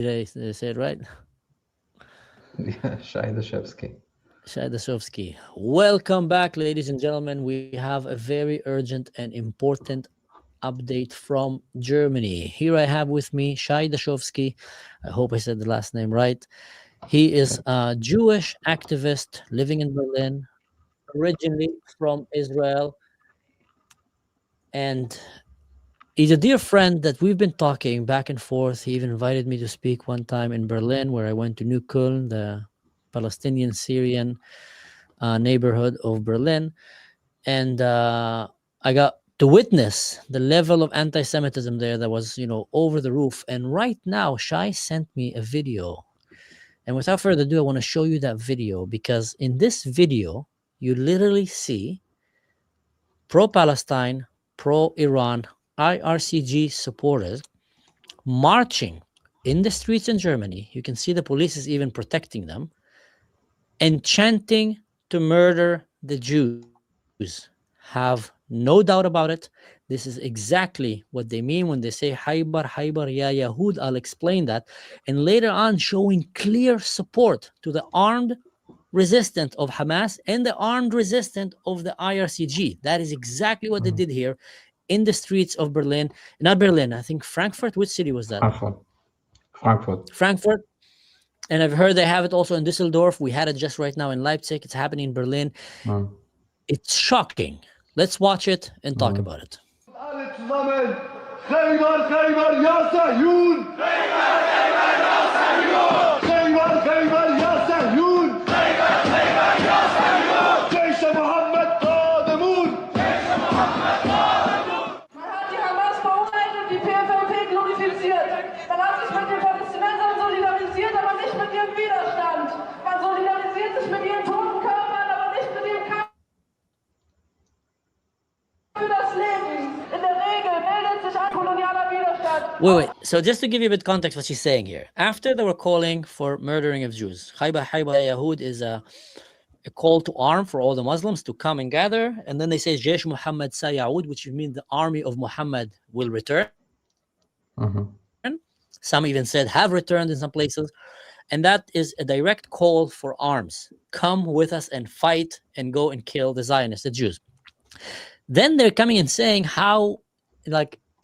I say it right? Yeah, Shay Shadasovsky. Welcome back, ladies and gentlemen. We have a very urgent and important update from Germany. Here I have with me Shay Dashovsky. I hope I said the last name right. He is a Jewish activist living in Berlin, originally from Israel, and he's a dear friend that we've been talking back and forth. He even invited me to speak one time in Berlin, where I went to New Köln, the Palestinian Syrian neighborhood of Berlin, and I got to witness the level of anti-Semitism there that was, over the roof. And right now, Shai sent me a video, and without further ado, I want to show you that video because in this video, you literally see pro-Palestine, pro-Iran, IRCG supporters marching in the streets in Germany. You can see the police is even protecting them and chanting to murder the Jews. Have no doubt about it. This is exactly what they mean when they say Haybar, Haybar, Ya Yahud. I'll explain that. And later on, showing clear support to the armed resistance of Hamas and the armed resistance of the IRCG. That is exactly what they did here in the streets of Berlin. Not Berlin, I think Frankfurt. Which city was that? Frankfurt. Frankfurt. And I've heard they have it also in Düsseldorf. We had it just right now in Leipzig. It's happening in Berlin. Mm. It's shocking. Let's watch it and talk about it. Alle zusammen! Khaybar, Khaybar, ya Sahyun! Khaybar, Khaybar, ya Sahyun! Khaybar, Khaybar, ya Sahyun! Khaybar, Khaybar, ya Sahyun! Jaysh Muhammad Qadimun! Jaysh Muhammad Qadimun! Man hat die Hamas verurteilt und die PFLP glorifiziert. Man hat sich mit den Palästinensern solidarisiert, aber nicht mit ihrem Widerstand. Man solidarisiert sich mit ihren toten Körpern, aber nicht mit ihrem Kampf für das Leben. In der Regel meldet sich ein kolonialer Widerstand. Wait. So just to give you a bit context what she's saying here. After they were calling for murdering of Jews, Hayba Hayba Yahud is a call to arm for all the Muslims to come and gather. And then they say Jaysh Muhammad Sayaud, which means the army of Muhammad will return. Some even said have returned in some places. And that is a direct call for arms. Come with us and fight and go and kill the Zionists, the Jews. Then they're coming and saying how,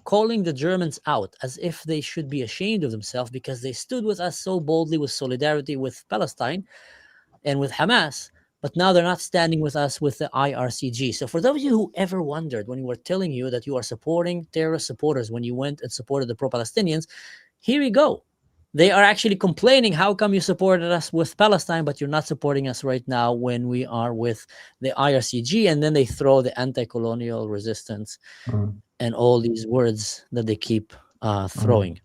calling the Germans out as if they should be ashamed of themselves because they stood with us so boldly with solidarity with Palestine and with Hamas, but now they're not standing with us with the IRCG. So for those of you who ever wondered when we were telling you that you are supporting terrorist supporters when you went and supported the pro-Palestinians, here we go. They are actually complaining, how come you supported us with Palestine, but you're not supporting us right now when we are with the IRCG? And then they throw the anti-colonial resistance and all these words that they keep throwing.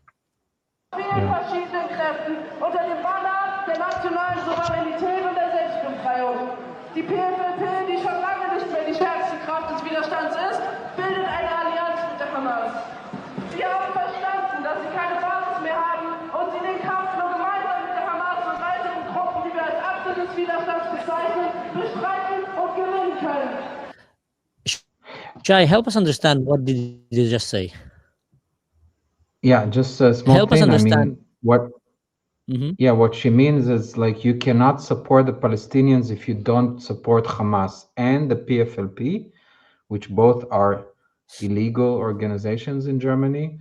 Vielen verschiedenen Kräften unter dem Banner der nationalen Souveränität und der Selbstbefreiung. Die PFLP, die schon lange nicht mehr die stärkste Kraft des Widerstands ist, bildet eine Allianz mit der Hamas. Sie haben verstanden, dass sie keine Basis mehr haben und sie den Kampf nur gemeinsam mit der Hamas und weiteren Gruppen, die wir als Akte des Widerstands bezeichnen, bestreiten und gewinnen können. Shai, help us understand, what did you just say? Yeah, just a small Help us thing. I understand. mean, what she means is you cannot support the Palestinians if you don't support Hamas and the PFLP, which both are illegal organizations in Germany.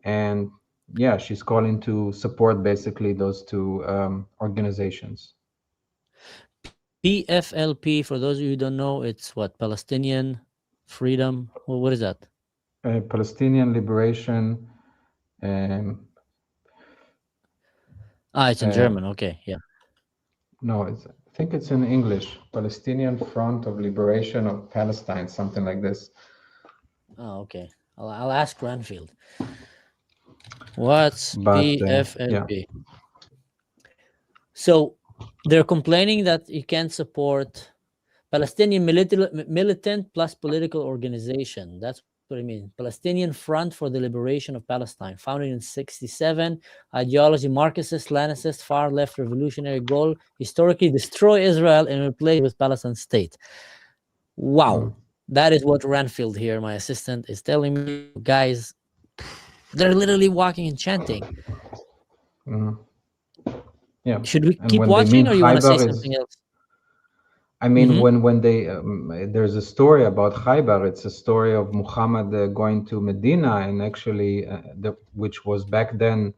And yeah, she's calling to support basically those two organizations. PFLP, for those of you who don't know, it's what? Palestinian Freedom? Well, what is that? Palestinian Liberation. It's in German. Okay, yeah. No, I think it's in English. Palestinian Front of Liberation of Palestine, something like this. Oh, okay. I'll ask Granfield. What's PFLP? So they're complaining that you can't support Palestinian militant plus political organization. That's what I mean. Palestinian Front for the Liberation of Palestine, founded in 1967. Ideology: Marxist, Leninist, far-left revolutionary goal: historically destroy Israel and replace with Palestine state. Wow. That is what Ranfield here, my assistant, is telling me. Guys, they're literally walking and chanting. Yeah. Should we And keep when they watching, mean or you want to say Khaybar something else? I mean, Mhm. when they there's a story about Khaybar. It's a story of Muhammad going to Medina, and actually, which was back then,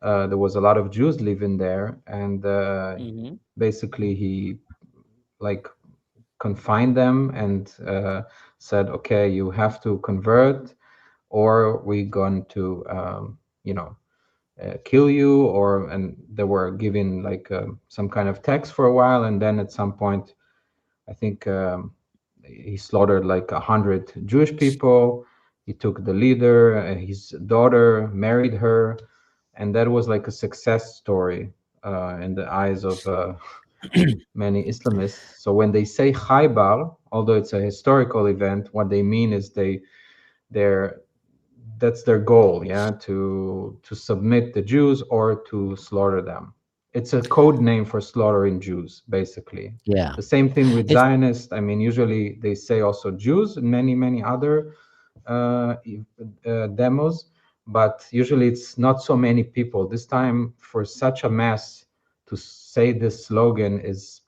there was a lot of Jews living there, and Mhm. basically he like confined them and said, "Okay, you have to convert, or we're going to, you know, kill you." Or and they were giving like some kind of tax for a while, and then at some point, I think he slaughtered like 100 Jewish people. He took the leader, his daughter, married her, and that was like a success story in the eyes of many Islamists. So when they say Khaybar, although it's a historical event, what they mean is they're that's their goal, yeah, to submit the Jews or to slaughter them. It's a code name for slaughtering Jews, basically. Yeah. The same thing with It's Zionists. I mean, usually they say also Jews and many other demos, but usually it's not so many people. This time, for such a mass to say this slogan is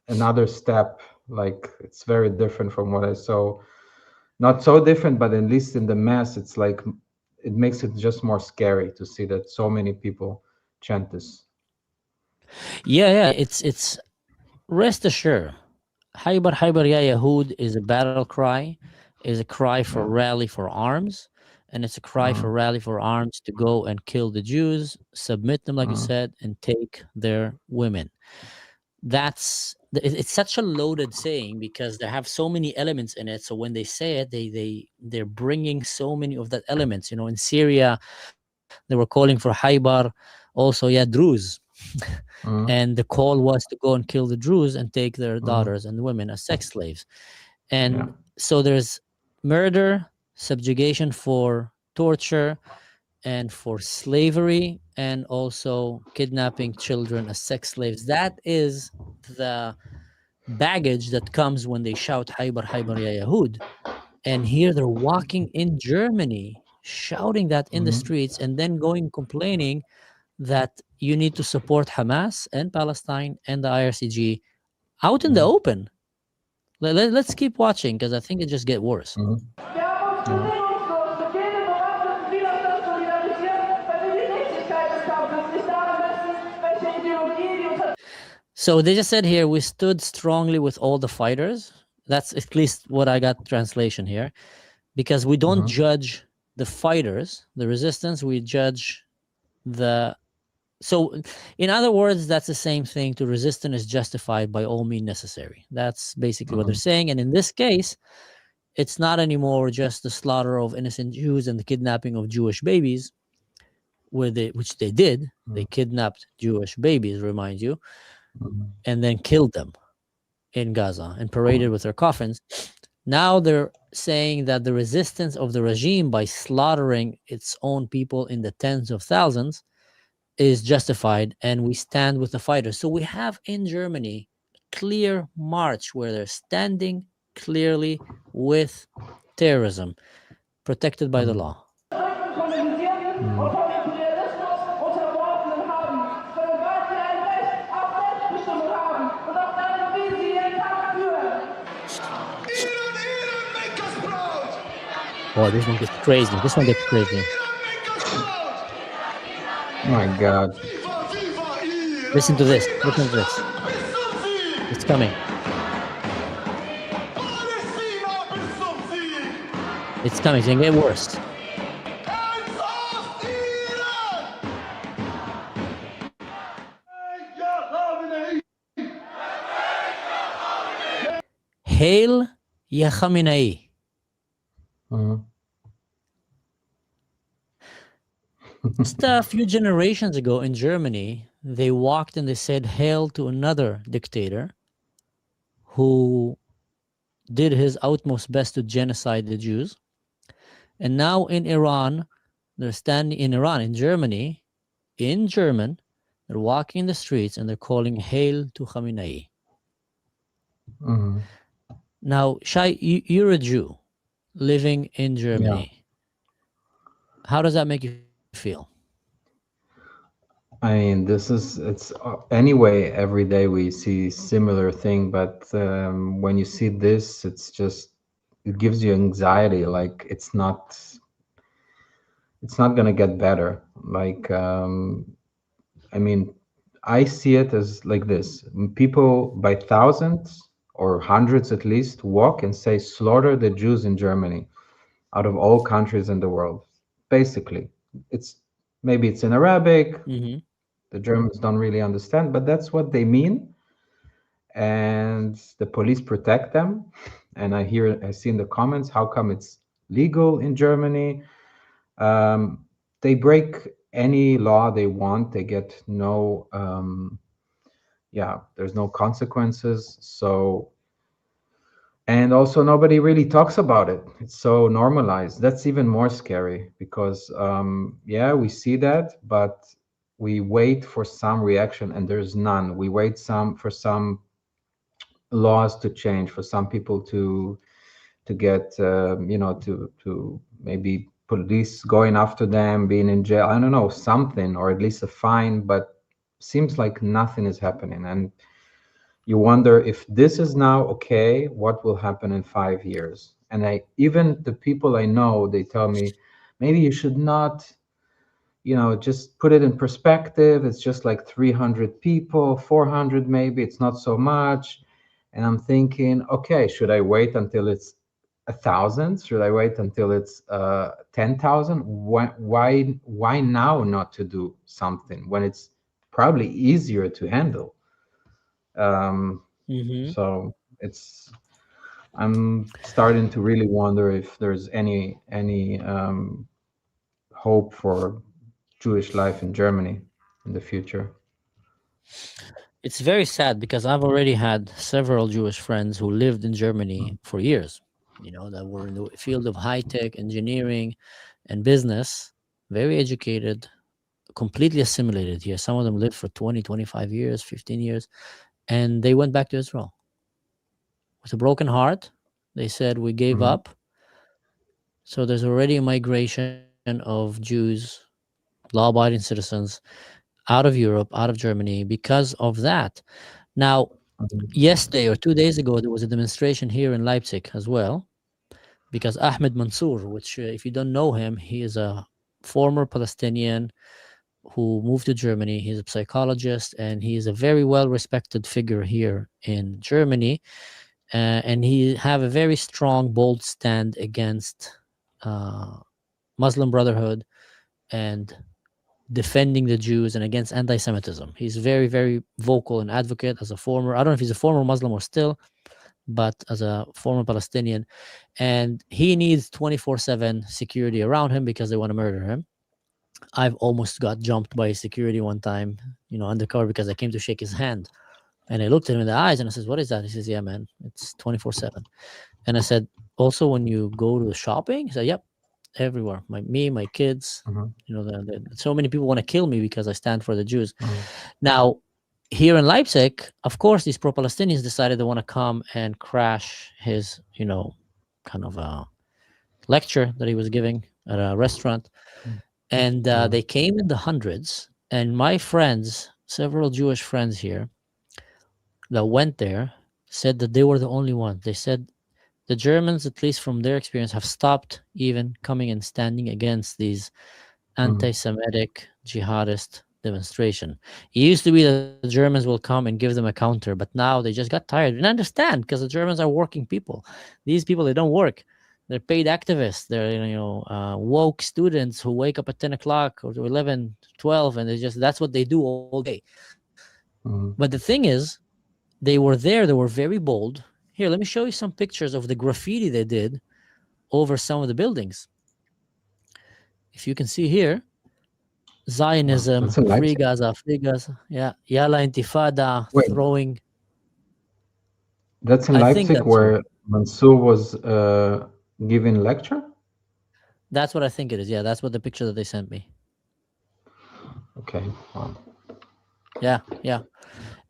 another step. Like it's very different from what I saw. Not so different, but at least in the mass, it's like it makes it just more scary to see that so many people chant this. yeah. It's rest assured. Haybar Haybar Ya Yahud is a battle cry, is a cry for Yeah. rally for arms, and it's a cry for Mm, rally for arms to go and kill the Jews, submit them, like you mm, said, and take their women. It's such a loaded saying because they have so many elements in it. So when they say it, they're bringing so many of that elements. You know, in Syria, they were calling for Haybar, also Druze, mm, and the call was to go and kill the Druze and take their mm. daughters and women as sex slaves. Yeah. And so there's murder, subjugation for torture, and for slavery, and also kidnapping children as sex slaves. That is the baggage that comes when they shout Haybar Haybar Ya Yahud. And here they're walking in Germany shouting that in the Mm, streets, and then going complaining that you need to support Hamas and Palestine and the IRCG out in the yeah. open. Let's keep watching because I think it just get worse. Mm, Wir haben uns yeah. bedingungslos mit jedem bewaffneten Widerstand solidarisiert, weil wir die Richtigkeit des Kampfes nicht daran messen, welche Ideologie die unter So they just said here, we stood strongly with all the fighters. That's at least what I got translation here, because we don't Mm, judge the fighters, the resistance, we judge the. So, in other words, that's the same thing. To resistance is justified by all means necessary. That's basically what they're mm, saying. And in this case, it's not anymore just the slaughter of innocent Jews and the kidnapping of Jewish babies, which they did. They mm, kidnapped Jewish babies, remind you, mm, and then killed them in Gaza and paraded with their coffins. Now they're saying that the resistance of the regime by slaughtering its own people in the tens of thousands is justified, and we stand with the fighters. So we have in Germany a clear march where they're standing clearly with terrorism, protected by the mm, law. kolonisierten und mm, vom Imperialismus unterworfenen haben, sondern weil sie ein Recht auf Selbstbestimmung haben und auch darin, wie sie ihren Kampf führen. Iran, make us proud! Oh, this one gets crazy. This one gets crazy. Iran, make us proud! Oh my God. Viva, viva Iran! Listen to this. Viva Listen to this. Bisumsi! It's coming. Palästina, Bisumsi! It's coming. It's gonna get worse. Hands off Iran! Ya Khamenei! Hail Ya Khamenei. Mm, Just a few generations ago in Germany, they walked and they said hail to another dictator who did his utmost best to genocide the Jews. And now in Iran, they're standing in Germany, in German, they're walking in the streets and they're calling hail to Khamenei. mm, Now, Shay, you're a Jew living in yeah. Germany. How does that make you feel? I mean, it's anyway, every day we see similar thing, but when you see this, it gives you anxiety. Like it's not gonna get better. Like, I mean, I see it as like this. People by thousands or hundreds at least walk and say, slaughter the Jews in Germany out of all countries in the world. Basically, it's maybe it's in Arabic. Mm-hmm. The Germans don't really understand, but that's what they mean. And the police protect them. And I see in the comments, how come it's legal in Germany? They break any law they want. They get no, there's no consequences. So, and also nobody really talks about it. It's so normalized. That's even more scary because, we see that, but we wait for some reaction and there's none. We wait for some laws to change, for some people to get to maybe police going after them, being in jail. I don't know, something, or at least a fine. But seems like nothing is happening, and you wonder if this is now okay, what will happen in 5 years? And even the people I know, they tell me, maybe you should not, just put it in perspective. It's just like 300 people, 400 maybe. It's not so much. And I'm thinking, okay, should I wait until it's 1,000? Should I wait until it's 10,000? Why now not to do something when it's probably easier to handle? Mm-hmm. So I'm starting to really wonder if there's any hope for Jewish life in Germany in the future. It's very sad because I've already had several Jewish friends who lived in Germany for years, that were in the field of high tech engineering and business, very educated, completely assimilated here. Some of them lived for 20, 25 years, 15 years, and they went back to Israel with a broken heart. They said, we gave Mhm. up. So there's already a migration of Jews, law-abiding citizens, out of Europe, out of Germany because of that. Now, Mhm. yesterday or 2 days ago, there was a demonstration here in Leipzig as well, because Ahmed Mansour, which, if you don't know him, he is a former Palestinian who moved to Germany. He's a psychologist, and he is a very well-respected figure here in Germany. And he have a very strong, bold stand against uh, Muslim Brotherhood and defending the Jews and against anti-Semitism. He's very, very vocal and advocate as a former, I don't know if he's a former Muslim or still, but as a former Palestinian. And he needs 24/7 security around him because they want to murder him. I've almost got jumped by security one time, undercover, because I came to shake his hand. And I looked at him in the eyes and I says, what is that? He says, yeah, man, it's 24/7. And I said, also when you go to the shopping? He said, yep, everywhere. My kids, Mhm. so many people want to kill me because I stand for the Jews. Mhm. Now, here in Leipzig, of course, these pro-Palestinians decided they want to come and crash his, kind of a lecture that he was giving at a restaurant. And Mhm. they came in the hundreds. And my friends, several Jewish friends here that went there, said that they were the only ones. They said the Germans, at least from their experience, have stopped even coming and standing against these Mhm. anti-Semitic jihadist demonstration. It used to be that the Germans will come and give them a counter, but now they just got tired. And I understand, because the Germans are working people. These people, they don't work. They're paid activists. They're woke students who wake up at 10 o'clock or 11, 12, and that's what they do all day. Mhm. But the thing is, they were there. They were very bold. Here, let me show you some pictures of the graffiti they did over some of the buildings. If you can see here, Wow. Zionism, That's in free Leipzig. Gaza, free Gaza. Yeah, Yalla Intifada, Wait, throwing. that's in I think Leipzig that's right. where Mansour was giving lecture? That's what I think it is. Yeah, that's what the picture that they sent me. Okay. Wow. Yeah, yeah.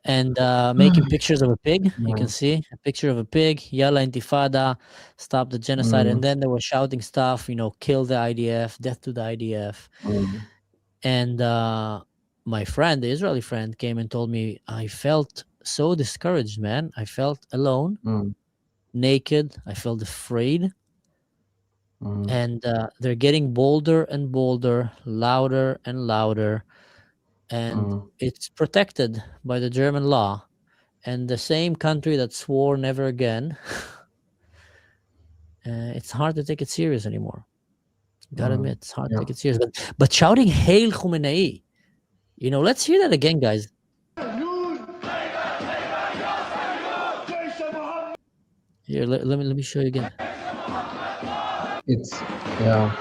And making pictures of a pig. You Yeah. can see a picture of a pig. Yalla Intifada, stop the genocide. Mm. And then they were shouting stuff, kill the IDF, death to the IDF. Mm. And my friend, the Israeli friend, came and told me, I felt so discouraged, man. I felt alone, naked. I felt afraid. And they're getting bolder and bolder, louder and louder. And it's protected by the German law. And the same country that swore never again, it's hard to take it serious anymore. Gotta admit, it's hard to take it serious. But shouting Hail Khamenei, let's hear that again, guys. Here, let me show you again. It's yeah.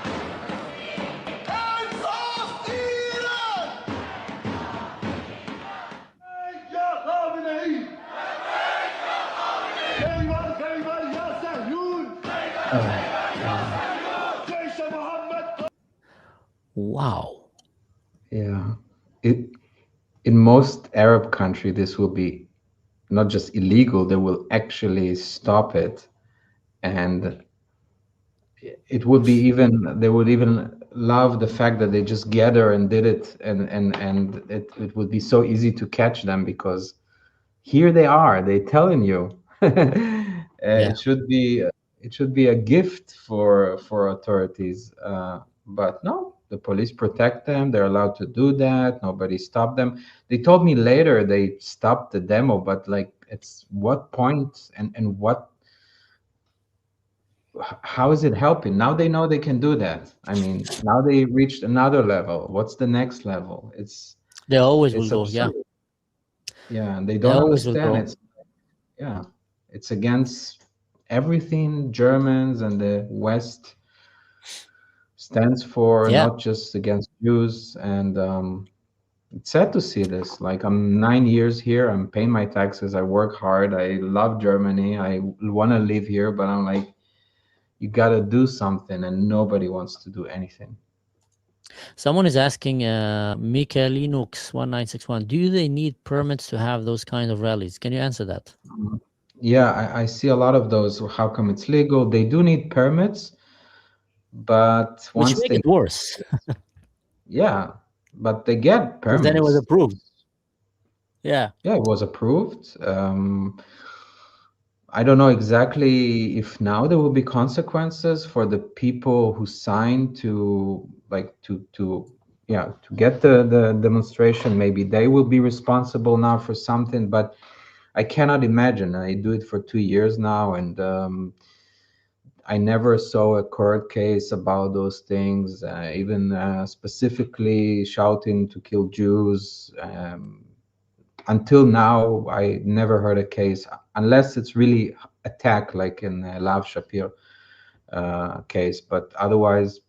Wow. Yeah. In most Arab country, this will be not just illegal, they will actually stop it. And it would be they would even love the fact that they just gather and did it, and it would be so easy to catch them, because here they are, they telling you. It should be a gift for authorities, but no, the police protect them. They're allowed to do that. Nobody stopped them. They told me later they stopped the demo, but like, it's what point and what, how is it helping? Now they know they can do that. I mean, now they reached another level. What's the next level? They always will go. absurd. Yeah, and they They don't always will understand. go. It's against everything Germans and the West stands for, not just against Jews. And it's sad to see this. Like, I'm 9 years here. I'm paying my taxes. I work hard. I love Germany. I want to live here, but I'm like, you got to do something, and nobody wants to do anything. Someone is asking, Mika Linux 1961, do they need permits to have those kinds of rallies? Can you answer that? Yeah, I see a lot of those. How come it's legal? They do need permits, but once which make it worse. Yeah, but they get permits. Then it was approved. Yeah, it was approved. I don't know exactly if now there will be consequences for the people who signed to get the demonstration. Maybe they will be responsible now for something, but I cannot imagine. I do it for 2 years now, and I never saw a court case about those things, even specifically shouting to kill Jews. Until now, I never heard a case, unless it's really attack, like in Lav Shapir case. But otherwise,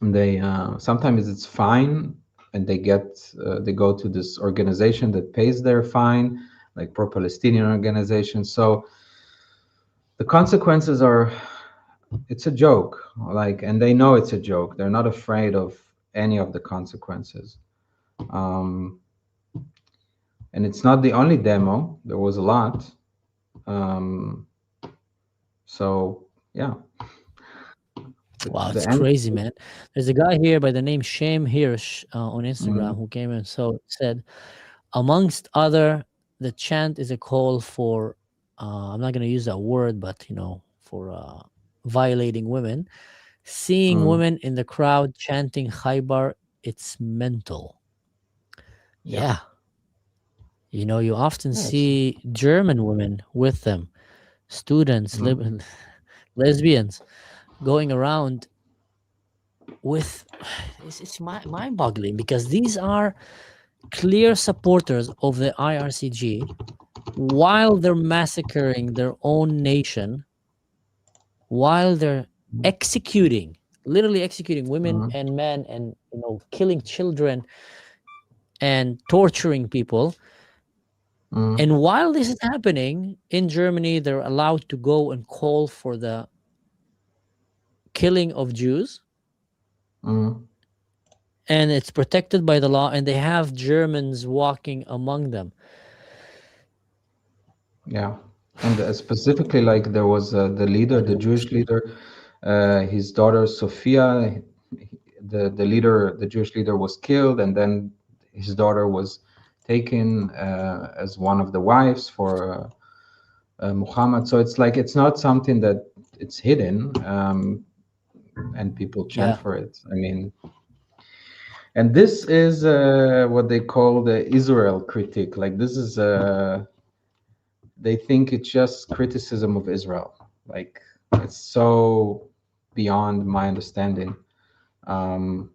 they sometimes it's fine, and they go to this organization that pays their fine, like pro-Palestinian organization. So the consequences are, it's a joke, like, and they know it's a joke. They're not afraid of any of the consequences. And it's not the only demo. There was a lot. So yeah. Wow, it's crazy, man. There's a guy here by the name Shay Hirsch on Instagram who came and said, amongst other, the chant is a call for, I'm not going to use that word, but for violating women. Seeing women in the crowd chanting Khaybar, it's mental. Yeah. You often see German women with them, students, lesbians, going around with, it's mind-boggling, because these are clear supporters of the IRCG while they're massacring their own nation, while they're literally executing women and men, and killing children and torturing people. And while this is happening in Germany, they're allowed to go and call for the killing of Jews. And it's protected by the law, and they have Germans walking among them. Yeah. And specifically, like, there was the leader, the Jewish leader, his daughter Sophia, the Jewish leader was killed, and then his daughter was taken as one of the wives for Muhammad. So it's like, it's not something that it's hidden, and people chant for it. I mean, and this is what they call the Israel critique. Like, this is they think it's just criticism of Israel. Like, it's so beyond my understanding. And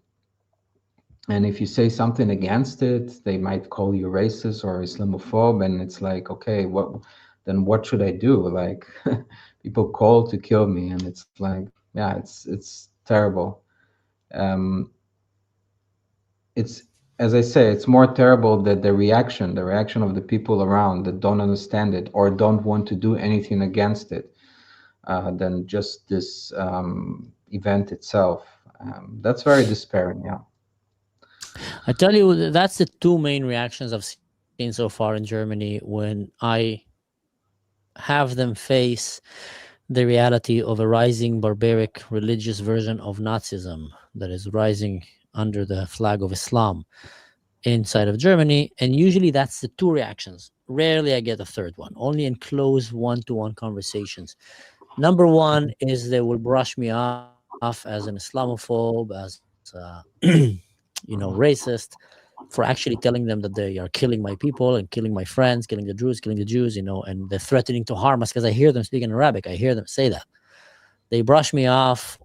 if you say something against it, they might call you racist or Islamophobe, and it's like, okay, what should I do? Like, people call to kill me, and it's like, yeah, it's terrible. It's, as I say, it's more terrible that the reaction of the people around that don't understand it or don't want to do anything against it, than just this event itself. That's very despairing. Yeah. I tell you, that's the two main reactions I've seen so far in Germany when I have them face the reality of a rising barbaric religious version of Nazism that is rising under the flag of Islam inside of Germany. And usually that's the two reactions. Rarely I get a third one, only in close one-to-one conversations. Number one is they will brush me off as an Islamophobe, as racist, for actually telling them that they are killing my people and killing my friends, killing the Jews, and they're threatening to harm us, because I hear them speak in Arabic. I hear them say that. They brush me off.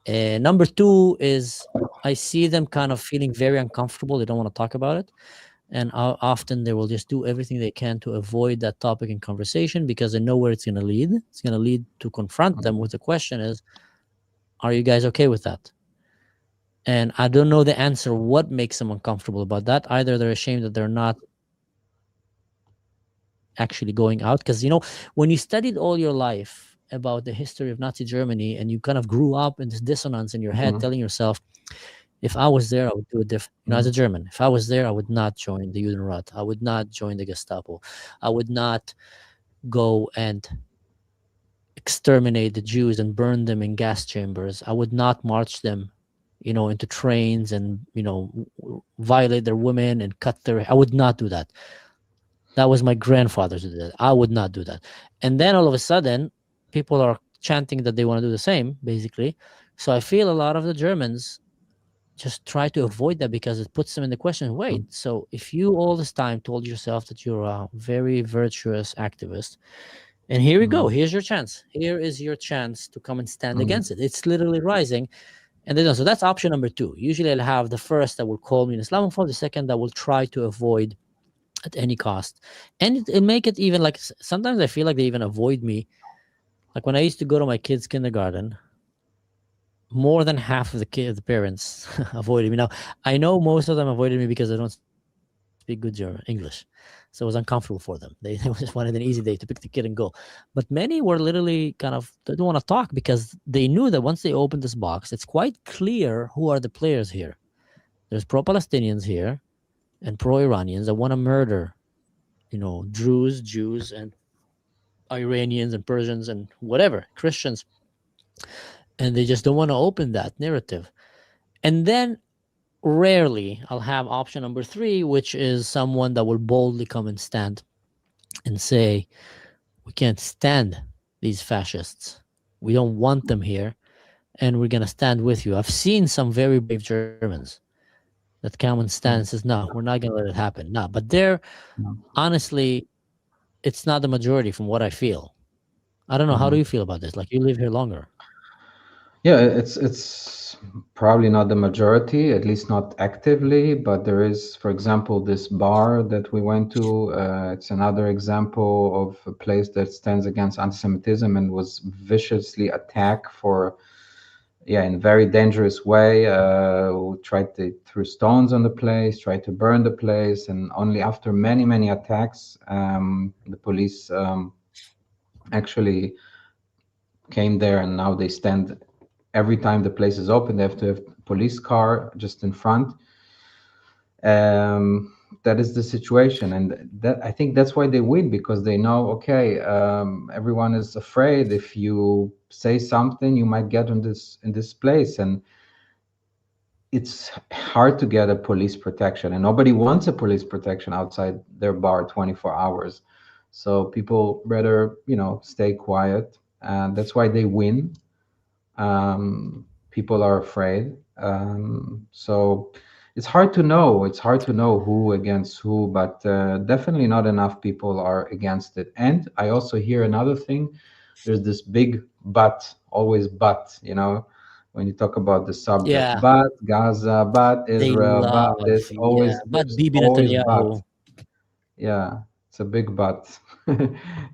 Number two is I see them kind of feeling very uncomfortable. They don't want to talk about it. And often they will just do everything they can to avoid that topic in conversation, because they know where it's going to lead. It's going to lead to confront them with the question is, are you guys okay with that? And I don't know the answer, what makes them uncomfortable about that. Either they're ashamed that they're not actually going out. Because, when you studied all your life about the history of Nazi Germany and you kind of grew up in this dissonance in your head, telling yourself, if I was there, I would do it different. As a German, if I was there, I would not join the Judenrat. I would not join the Gestapo. I would not go and exterminate the Jews and burn them in gas chambers. I would not march them, into trains and, violate their women and cut their... I would not do that. That was my grandfather who did that. I would not do that. And then all of a sudden, people are chanting that they want to do the same, basically. So I feel a lot of the Germans just try to avoid that, because it puts them in the question, wait, so if you all this time told yourself that you're a very virtuous activist, and here we go, here's your chance. Here is your chance to come and stand against it. It's literally rising. And then, so that's option number two. Usually I'll have the first that will call me an Islamophobe, the second that will try to avoid at any cost. And it make it even like, sometimes I feel like they even avoid me. Like when I used to go to my kids' kindergarten, more than half of the parents avoided me. Now, I know most of them avoided me because they don't speak good English. So it was uncomfortable for them. They just wanted an easy day to pick the kid and go. But many were literally they don't want to talk, because they knew that once they opened this box, it's quite clear who are the players here. There's pro-Palestinians here and pro-Iranians that want to murder, Druze, Jews, and Iranians and Persians and whatever, Christians. And they just don't want to open that narrative. And then rarely I'll have option number three, which is someone that will boldly come and stand and say, we can't stand these fascists. We don't want them here, and we're going to stand with you. I've seen some very brave Germans that come and stand and says, no, we're not going to let it happen. No, but honestly, it's not the majority from what I feel. I don't know. How do you feel about this? Like, you live here longer. Yeah, it's probably not the majority, at least not actively, but there is, for example, this bar that we went to. It's another example of a place that stands against anti-Semitism and was viciously attacked in a very dangerous way. Tried to throw stones on the place, tried to burn the place, and only after many, many attacks, the police actually came there, and now they stand. Every time the place is open, they have to have a police car just in front. That is the situation, and that I think that's why they win, because they know, okay, everyone is afraid if you say something, you might get in this place, and it's hard to get a police protection, and nobody wants a police protection outside their bar 24 hours. So people rather, stay quiet, and that's why they win. People are afraid. So it's hard to know. It's hard to know who against who, but definitely not enough people are against it. And I also hear another thing. There's this big but, always but, when you talk about the subject, Yeah, but Gaza, but they Israel, but love, this, yeah, always, but there's Bibi always but. Netanyahu. Yeah, it's a big but.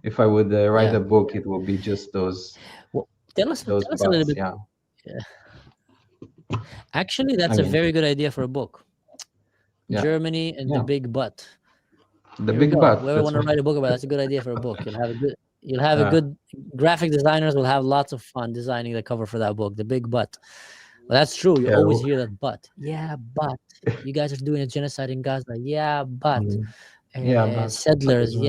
If I would write Yeah. a book, it will be just those Well, those tell us a little buts. bit. Yeah, Yeah. Actually, I that's a mean, very good idea for a book. yeah, Germany and the yeah, big butt. the Here we big go. but. Whoever That's want to what. write a book about, that's a good idea for a book. You'll have a Yeah, good graphic designers will have lots of fun designing the cover for that book, the big butt. Well, that's true. You yeah, always hear that but. Yeah, but you guys are doing a genocide in Gaza. Yeah, but mm, yeah, but settlers. Israel.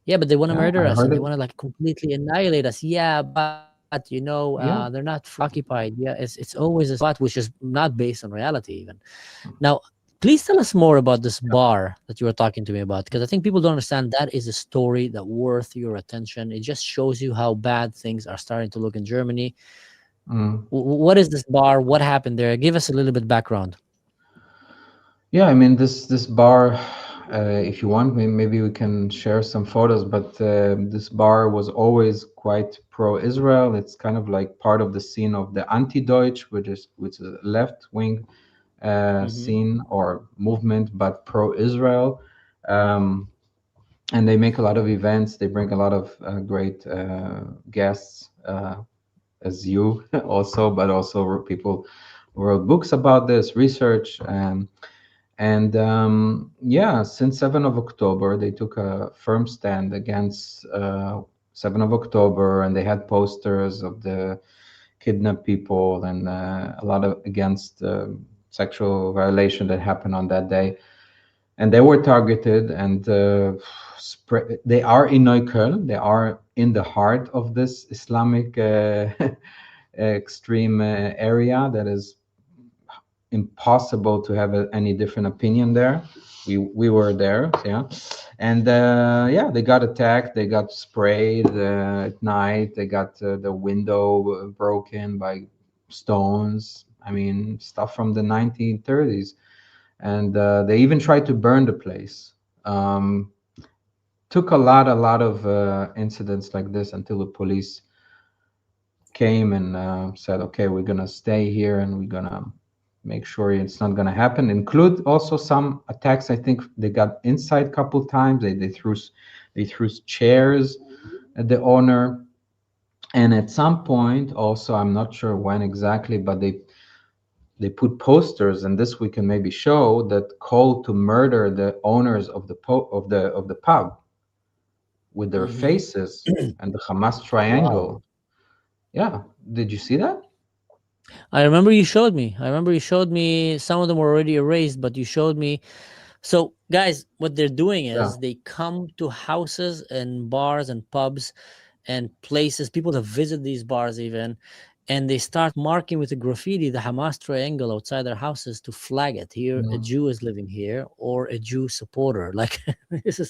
Yeah, but they want to Yeah, murder I us heard and they it. want to like completely annihilate us. Yeah, but Yeah, they're not occupied. Yeah, it's always this but, which is not based on reality even. Now, please tell us more about this bar that you were talking to me about, because I think people don't understand that is a story that worth your attention. It just shows you how bad things are starting to look in Germany. mm. What is this bar? What happened there? Give us a little bit background. Yeah. I mean, this bar. If you want, maybe we can share some photos. But this bar was always quite pro-Israel. It's kind of like part of the scene of the anti-Deutsch, which is a left-wing Hmm. scene or movement, but pro-Israel. Um, and they make a lot of events. They bring a lot of great guests, as you also, but also people who wrote books about this research. And yeah, since 7th of October, they took a firm stand against 7th of October, and they had posters of the kidnapped people and a lot of against sexual violation that happened on that day. And they were targeted, and they are in Neukölln. They are in the heart of this Islamic extreme area that is impossible to have any different opinion there. We were there, yeah, and yeah, they got attacked. They got sprayed at night. They got the window broken by stones. I mean, stuff from the 1930s, and they even tried to burn the place. Um, Took a lot of incidents like this until the police came and said, okay, we're gonna stay here and we're gonna make sure it's not gonna happen. Include also some attacks. I think they got inside couple times. They threw chairs at the owner, and at some point also, I'm not sure when exactly, but they put posters, and this we can maybe show, that call to murder the owners of the pub with their Hmm. faces and the Hamas Wow. triangle. Yeah, did you see that? I remember you showed me. I remember you showed me some of them were already erased, but you showed me. So, guys, what they're doing Yeah. is they come to houses and bars and pubs and places, people that visit these bars even, and they start marking with a graffiti the Hamas triangle outside their houses to flag it. Here, a Mm. Jew is living here, or a Jew supporter. Like this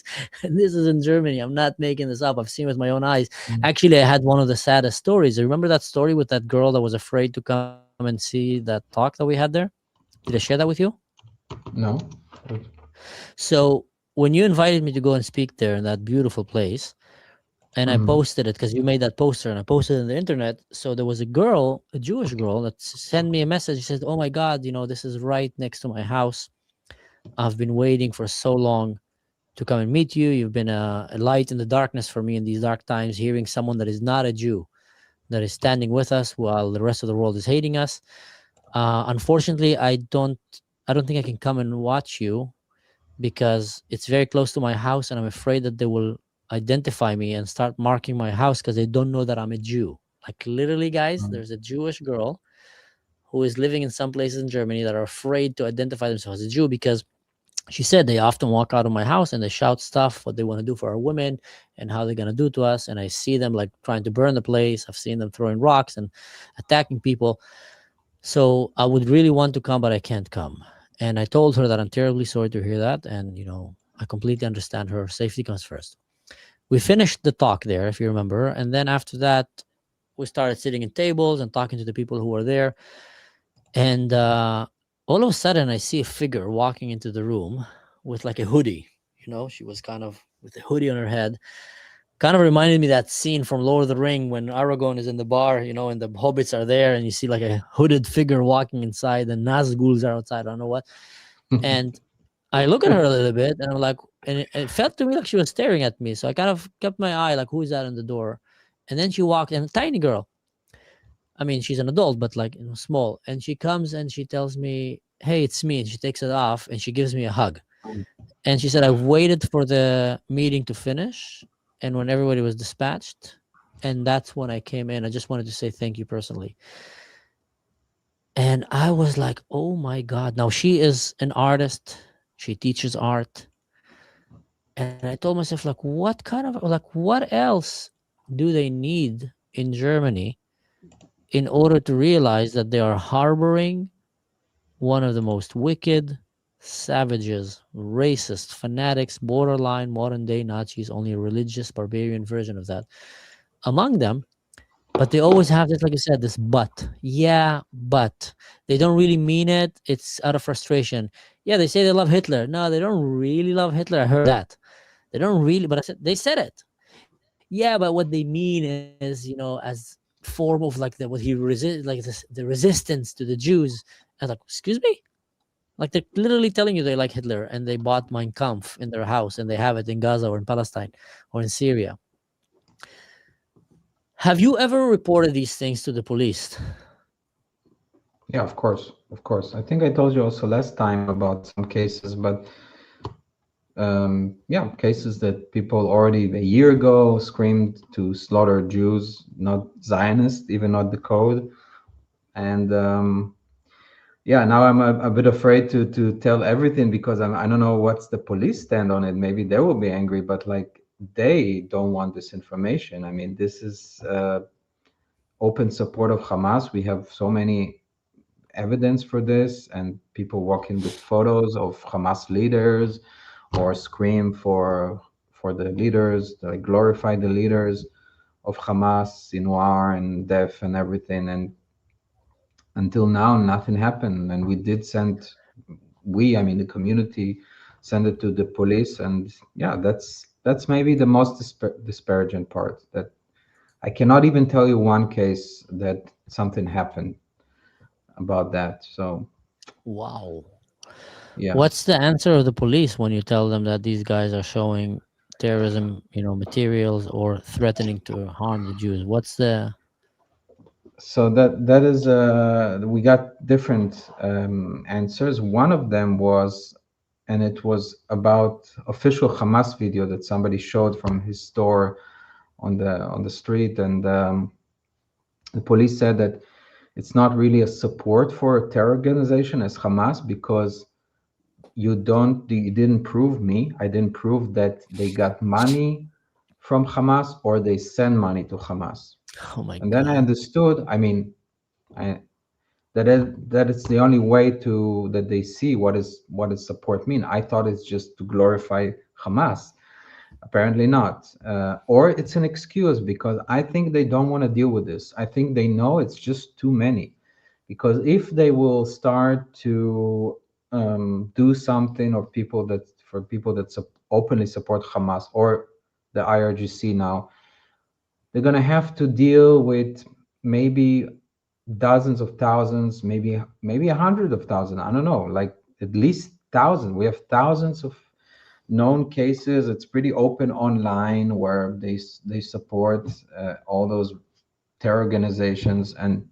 is in Germany. I'm not making this up. I've seen with my own eyes. Mm. Actually, I had one of the saddest stories. I remember that story with that girl that was afraid to come and see that talk that we had there. Did I share that with you? No. So when you invited me to go and speak there in that beautiful place, and I Mm. posted it because you made that poster and I posted it on the internet. So there was a girl, a Jewish girl, that sent me a message. She said, "Oh my God, this is right next to my house. I've been waiting for so long to come and meet you. You've been a light in the darkness for me in these dark times, hearing someone that is not a Jew, that is standing with us while the rest of the world is hating us. Unfortunately, I don't think I can come and watch you because it's very close to my house, and I'm afraid that they will identify me and start marking my house because they don't know that I'm a Jew." Like literally, guys, Mm. there's a Jewish girl who is living in some places in Germany that are afraid to identify themselves as a Jew because she said they often walk out of my house and they shout stuff what they want to do for our women and how they're going to do to us. And I see them like trying to burn the place. I've seen them throwing rocks and attacking people. So I would really want to come, but I can't come. And I told her that I'm terribly sorry to hear that. And, I completely understand her. Safety comes first. We finished the talk there, if you remember. And then after that, we started sitting in tables and talking to the people who were there. And all of a sudden, I see a figure walking into the room with like a hoodie. She was kind of with a hoodie on her head. Kind of reminded me that scene from Lord of the Ring when Aragorn is in the bar, and the hobbits are there, and you see like a hooded figure walking inside, and Nazguls are outside. I don't know what. And I look at her a little bit, and I'm like, and it felt to me like she was staring at me. So I kind of kept my eye, like, who is that in the door? And then she walked, and a tiny girl. I mean, she's an adult, but like small. And she comes and she tells me, "Hey, it's me." And she takes it off and she gives me a hug. And she said, "I've waited for the meeting to finish, and when everybody was dispatched, and that's when I came in. I just wanted to say thank you personally." And I was like, "Oh my God!" Now she is an artist. She teaches art. And I told myself, like, what else do they need in Germany in order to realize that they are harboring one of the most wicked, savages, racist, fanatics, borderline modern day Nazis, only a religious, barbarian version of that among them. But they always have this, like you said, this but. Yeah, but. They don't really mean it. It's out of frustration. Yeah, they say they love Hitler. No, they don't really love Hitler. I heard that. They don't really, but I said they said it. Yeah, but what they mean is, as form of like what he resist, like the resistance to the Jews. I was like, excuse me? Like they're literally telling you they like Hitler and they bought Mein Kampf in their house and they have it in Gaza or in Palestine or in Syria. Have you ever reported these things to the police? Yeah, of course, of course. I think I told you also last time about some cases, but yeah, cases that people already a year ago screamed to slaughter Jews, not Zionists, even not the code. And yeah, now I'm a bit afraid to tell everything because I don't know what's the police stand on it. Maybe they will be angry, but like they don't want this information. I mean, this is open support of Hamas. We have so many evidence for this, and people walking with photos of Hamas leaders or scream for the leaders, like glorify the leaders of Hamas, Sinwar and Def and everything. And until now, nothing happened. And we did send, I mean, the community send it to the police. And yeah, that's maybe the most disparaging part, that I cannot even tell you one case that something happened about that. So Wow. yeah. What's the answer of the police when you tell them that these guys are showing terrorism, materials or threatening to harm the Jews? What's the So that is we got different answers. One of them was, and it was about official Hamas video that somebody showed from his store on the street, and the police said that it's not really a support for a terror organization as Hamas because you didn't prove me. I didn't prove that they got money from Hamas or they send money to Hamas. Oh my And then I God. understood. I mean, that it's the only way that they see what is support mean. I thought it's just to glorify Hamas. Apparently not. Or it's an excuse because I think they don't want to deal with this. I think they know it's just too many. Because if they will start to do something, or people that openly support Hamas or the IRGC now, they're going to have to deal with maybe dozens of thousands, maybe a hundred of thousands. I don't know, like at least thousands. We have thousands of known cases. It's pretty open online where they support all those terror organizations. And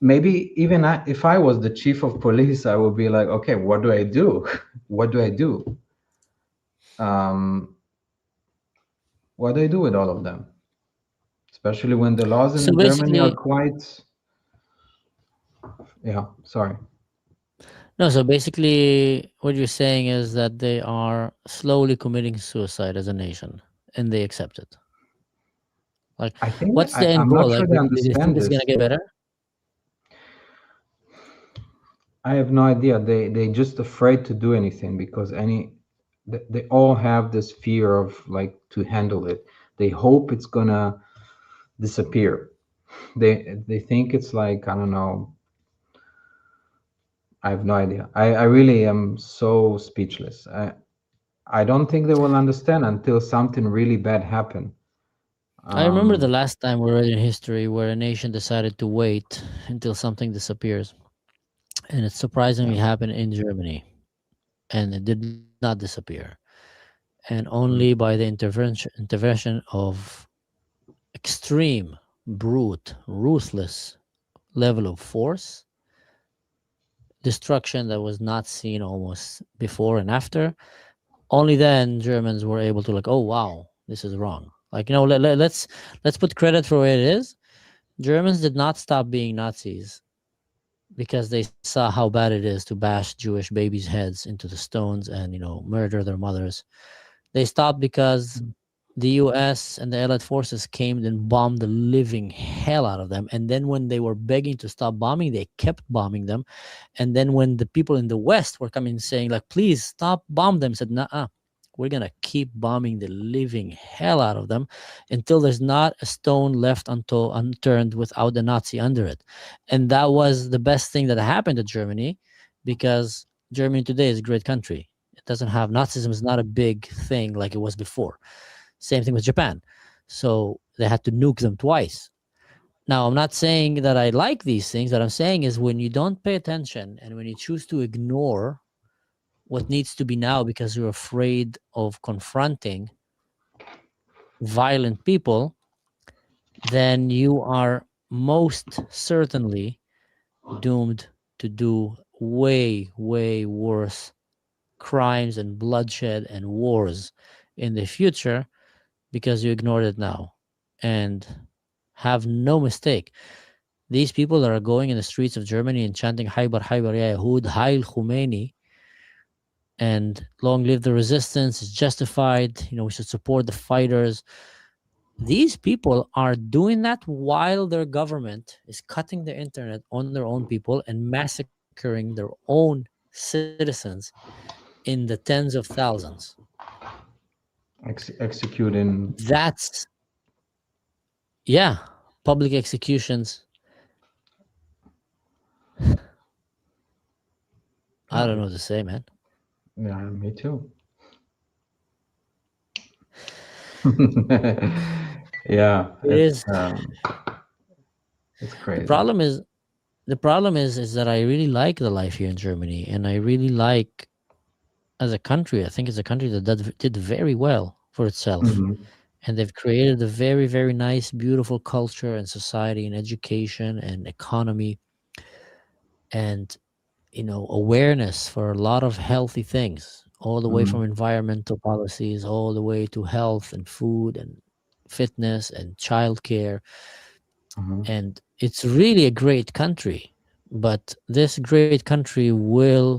maybe even if I was the chief of police, I would be like, okay, what do I do? What do I do? What do I do with all of them? Especially when the laws So in Germany are basically, quite, yeah, sorry. no, so basically what you're saying is that they are slowly committing suicide as a nation and they accept it. Like, I think what's the end I'm goal? not sure Like, they do you think understand it's gonna this. get better? I have no idea. They just afraid to do anything because they all have this fear of like to handle it. They hope it's gonna disappear. They think it's like, I don't know. I have no idea. I really am so speechless. I don't think they will understand until something really bad happen. I remember the Um, last time we read in history where a nation decided to wait until something disappears, and it surprisingly yeah. happened in Germany, and it did not disappear, and only Mm, by the intervention of extreme, brute, ruthless level of force, destruction that was not seen almost before and after. Only then Germans were able to like, oh wow, this is wrong. Like, let's put credit for what it is. Germans did not stop being Nazis because they saw how bad it is to bash Jewish babies' heads into the stones and murder their mothers. They stopped because mm, the US and the Allied forces came and bombed the living hell out of them. And then when they were begging to stop bombing, they kept bombing them. And then when the people in the West were coming saying, like, please stop bomb them, said, nah, we're gonna keep bombing the living hell out of them until there's not a stone left unturned without a Nazi under it. And that was the best thing that happened to Germany, because Germany today is a great country. It doesn't have Nazism is not a big thing like it was before. Same thing with Japan. So they had to nuke them twice. Now, I'm not saying that I like these things. What I'm saying is when you don't pay attention and when you choose to ignore what needs to be now because you're afraid of confronting violent people, then you are most certainly doomed to do way, way worse crimes and bloodshed and wars in the future because you ignored it now. And have no mistake, these people that are going in the streets of Germany and chanting Haybar Haybar Ya Yahud, Hail Khomeini, and long live the resistance is justified, we should support the fighters. These people are doing that while their government is cutting the internet on their own people and massacring their own citizens in the tens of thousands. executing. That's, yeah, public executions. I Yeah, don't know what to say, man. yeah, me too. Yeah, It is. it's The crazy. problem is the problem is that I really like the life here in Germany, and I really like as a country. I think it's a country that did very well for itself, Hmm. and they've created a very, very nice, beautiful culture and society and education and economy and awareness for a lot of healthy things, all the way from Hmm. environmental policies, all the way to health and food and fitness and childcare. Hmm. And it's really a great country, but this great country will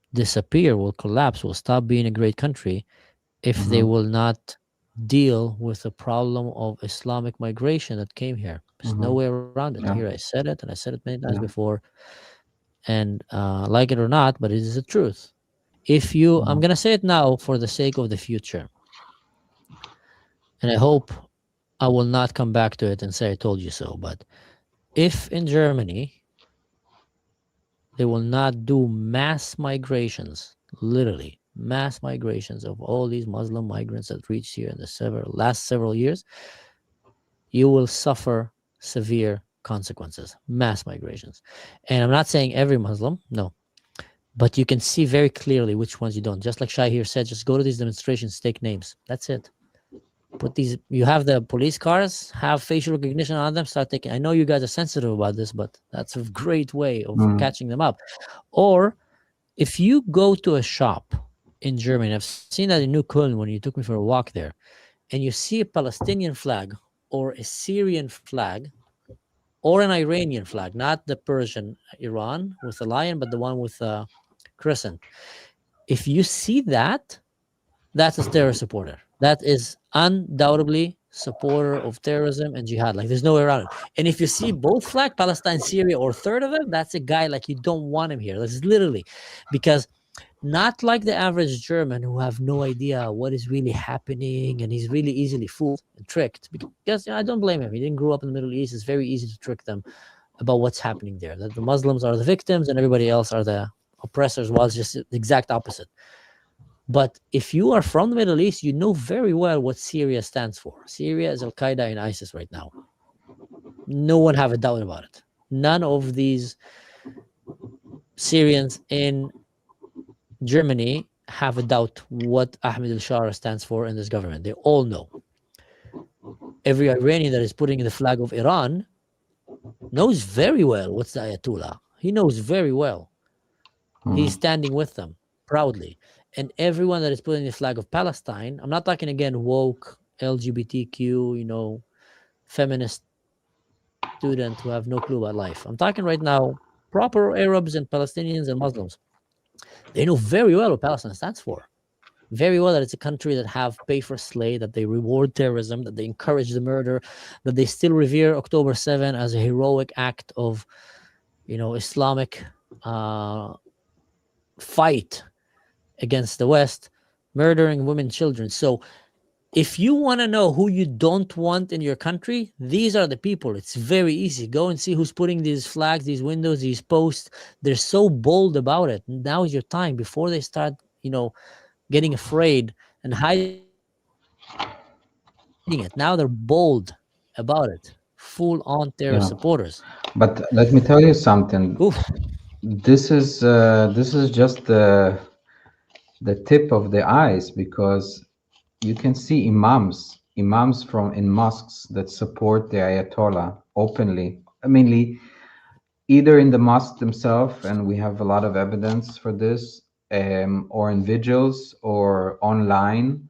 disappear, will collapse, will stop being a great country if they Hmm. will not deal with the problem of Islamic migration that came here. There's no Hmm. way around it. Here I Yeah, said it, and I said it many times yeah. before, and like it or not, but it is the truth. If you, I'm Mhm. gonna say it now for the sake of the future, and I hope I will not come back to it and say I told you so. But if in Germany they will not do mass migrations, literally mass migrations of all these Muslim migrants that reached here in the last several years, you will suffer severe consequences, mass migrations. And I'm not saying every Muslim, no, but you can see very clearly which ones you don't. Just like Shay here said, just go to these demonstrations, take names. That's it. Put these, you have the police cars, have facial recognition on them, start taking. I know you guys are sensitive about this, but that's a great way of Mm. catching them up. Or if you go to a shop in Germany, I've seen that in New Köln when you took me for a walk there, and you see a Palestinian flag or a Syrian flag or an Iranian flag, not the Persian Iran with the lion, but the one with the crescent. If you see that, that's a terror supporter. That is undoubtedly supporter of terrorism and jihad. Like there's no way around it. And if you see both flag, Palestine, Syria, or a third of it, that's a guy like you don't want him here. That's literally because not like the average German who have no idea what is really happening and he's really easily fooled and tricked. Because I don't blame him. He didn't grow up in the Middle East. It's very easy to trick them about what's happening there. That the Muslims are the victims and everybody else are the oppressors. While it's just the exact opposite. But if you are from the Middle East, you know very well what Syria stands for. Syria is Al-Qaeda and ISIS right now. No one have a doubt about it. None of these Syrians in Germany have a doubt what Ahmed al-Shara stands for in this government. They all know. Every Iranian that is putting the flag of Iran knows very well what's the Ayatollah. He knows very well. He's standing with them proudly. And everyone that is putting the flag of Palestine, I'm not talking again woke, LGBTQ, feminist student who have no clue about life. I'm talking right now proper Arabs and Palestinians and Muslims. They know very well what Palestine stands for. Very well that it's a country that have pay for slay, that they reward terrorism, that they encourage the murder, that they still revere October 7 as a heroic act of, Islamic fight against the West, murdering women and children. So if you want to know who you don't want in your country, these are the people. It's very easy. Go and see who's putting these flags, these windows, these posts. They're so bold about it. Now is your time before they start, getting afraid and hiding it. Now they're bold about it. Full-on terror supporters. But let me tell you something. Oof. This is just the tip of the ice, because you can see imams from in mosques that support the Ayatollah openly. Mainly, either in the mosque themselves, and we have a lot of evidence for this, or in vigils or online.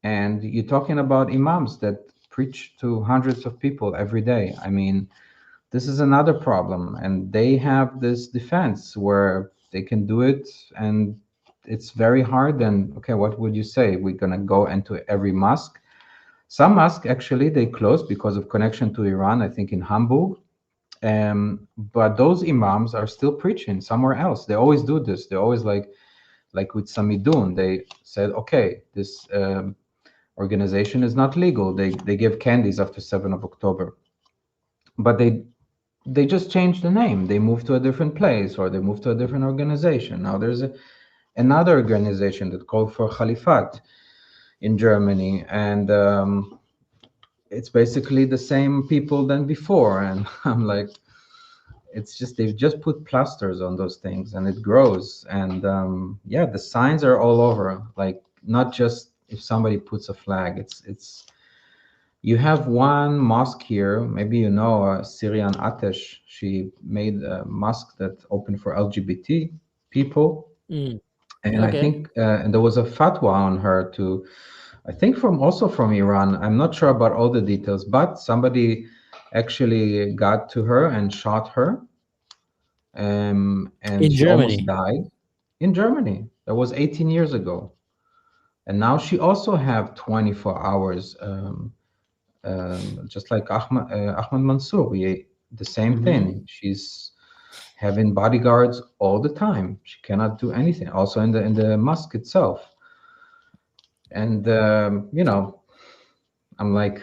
And you're talking about imams that preach to hundreds of people every day. I mean, this is another problem, and they have this defense where they can do it, and it's very hard. Then, okay, what would you say? We're gonna go into every mosque. Some mosques actually they closed because of connection to Iran, I think in Hamburg. But those imams are still preaching somewhere else. They always do this. They always like with Samidun, they said, okay, this organization is not legal. They give candies after 7th of October, but they just changed the name. They moved to a different place, or they moved to a different organization. Now there's another organization that called for Khalifat in Germany, and it's basically the same people than before. And I'm like, it's just they've just put plasters on those things, and it grows. And the signs are all over. Like, not just if somebody puts a flag. It's you have one mosque here, maybe Syrian Atesh. She made a mosque that opened for LGBT people. And okay. I think and there was a fatwa on her to, I think also from Iran. I'm not sure about all the details, but somebody actually got to her and shot her, and she almost died in Germany. That was 18 years ago, and now she also have 24 hours, just like Ahmad Mansour. The same thing. She's having bodyguards all the time. She cannot do anything. Also in the mosque itself. And I'm like,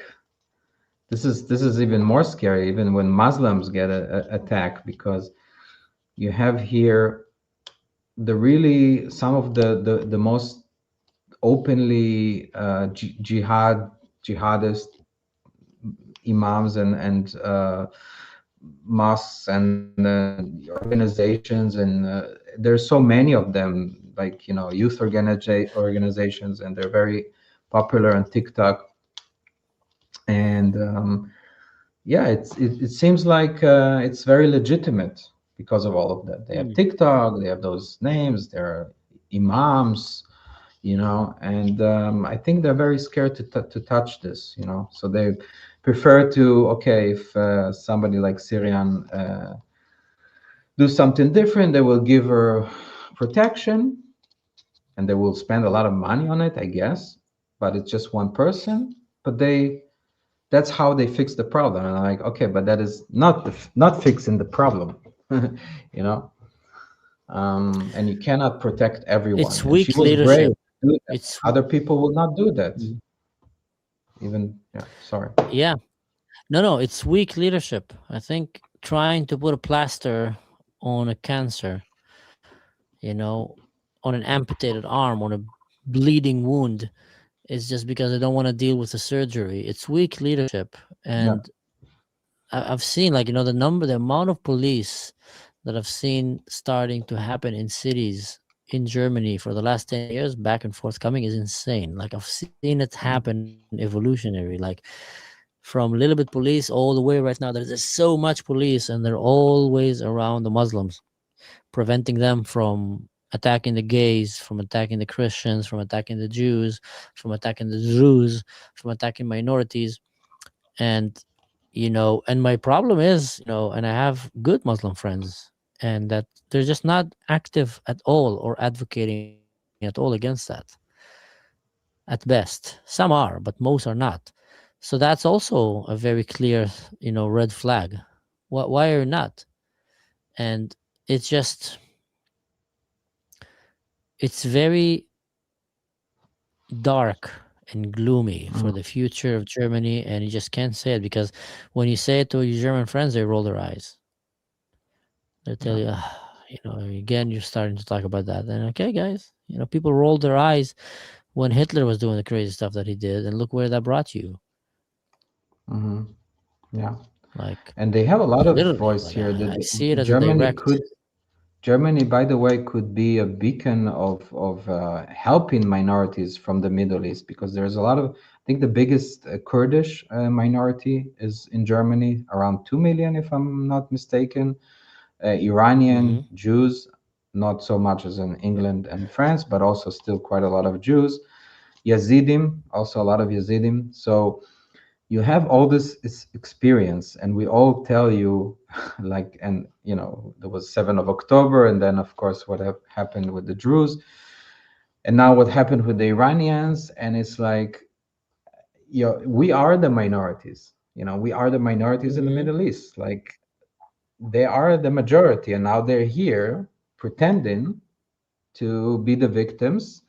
this is even more scary, even when Muslims get attacked, because you have here some of the most openly jihadist imams and mosques and organizations, and there's so many of them, like youth organizations, and they're very popular on TikTok. And it seems like it's very legitimate because of all of that. They have TikTok, they have those names, they're imams, and I think they're very scared to touch this, so they prefer to, okay, if somebody like Syrian do something different, they will give her protection, and they will spend a lot of money on it, I guess, but it's just one person. But they that's how they fix the problem. And I'm like, okay, but that is not fixing the problem, you know. And you cannot protect everyone. It's And she weak was brave leadership. to do that. It's Other people will not do that. Mm. Even yeah, sorry. Yeah. No, it's weak leadership. I think trying to put a plaster on a cancer, you know, on an amputated arm, on a bleeding wound, is just because they don't want to deal with the surgery. It's weak leadership. Yeah. And I've seen, like, the amount of police that I've seen starting to happen in cities in Germany for the last 10 years, back and forth coming, is insane. Like, I've seen it happen evolutionary. Like, from little bit police all the way right now, there's so much police, and they're always around the Muslims, preventing them from attacking the gays, from attacking the Christians, from attacking the Jews, from attacking the Druze, from attacking minorities. And and my problem is, and I have good Muslim friends, and that they're just not active at all or advocating at all against that. At best, some are, but most are not. So that's also a very clear, red flag. Why are you not? And it's just, it's very dark and gloomy for the future of Germany, and you just can't say it, because when you say it to your German friends, they roll their eyes. They tell you, again, you're starting to talk about that. And okay, guys, people rolled their eyes when Hitler was doing the crazy stuff that he did, and look where that brought you. Mm-hmm. Yeah. Like, And they have a lot of literally, voice like, here. I see it as a Germany direct. Germany, by the way, could be a beacon of helping minorities from the Middle East, because there's a lot of. I think the biggest Kurdish minority is in Germany, around 2 million, if I'm not mistaken. Iranian Hmm. Jews, not so much as in England and France, but also still quite a lot of Jews. Yazidim, also a lot of Yazidim. So you have all this experience, and we all tell you, like, and there was 7th of October, and then of course what happened with the Druze, and now what happened with the Iranians, and it's like, we are the minorities. We are the minorities in the Hmm. Middle East. Like, they are the majority, and now they're here pretending to be the victims,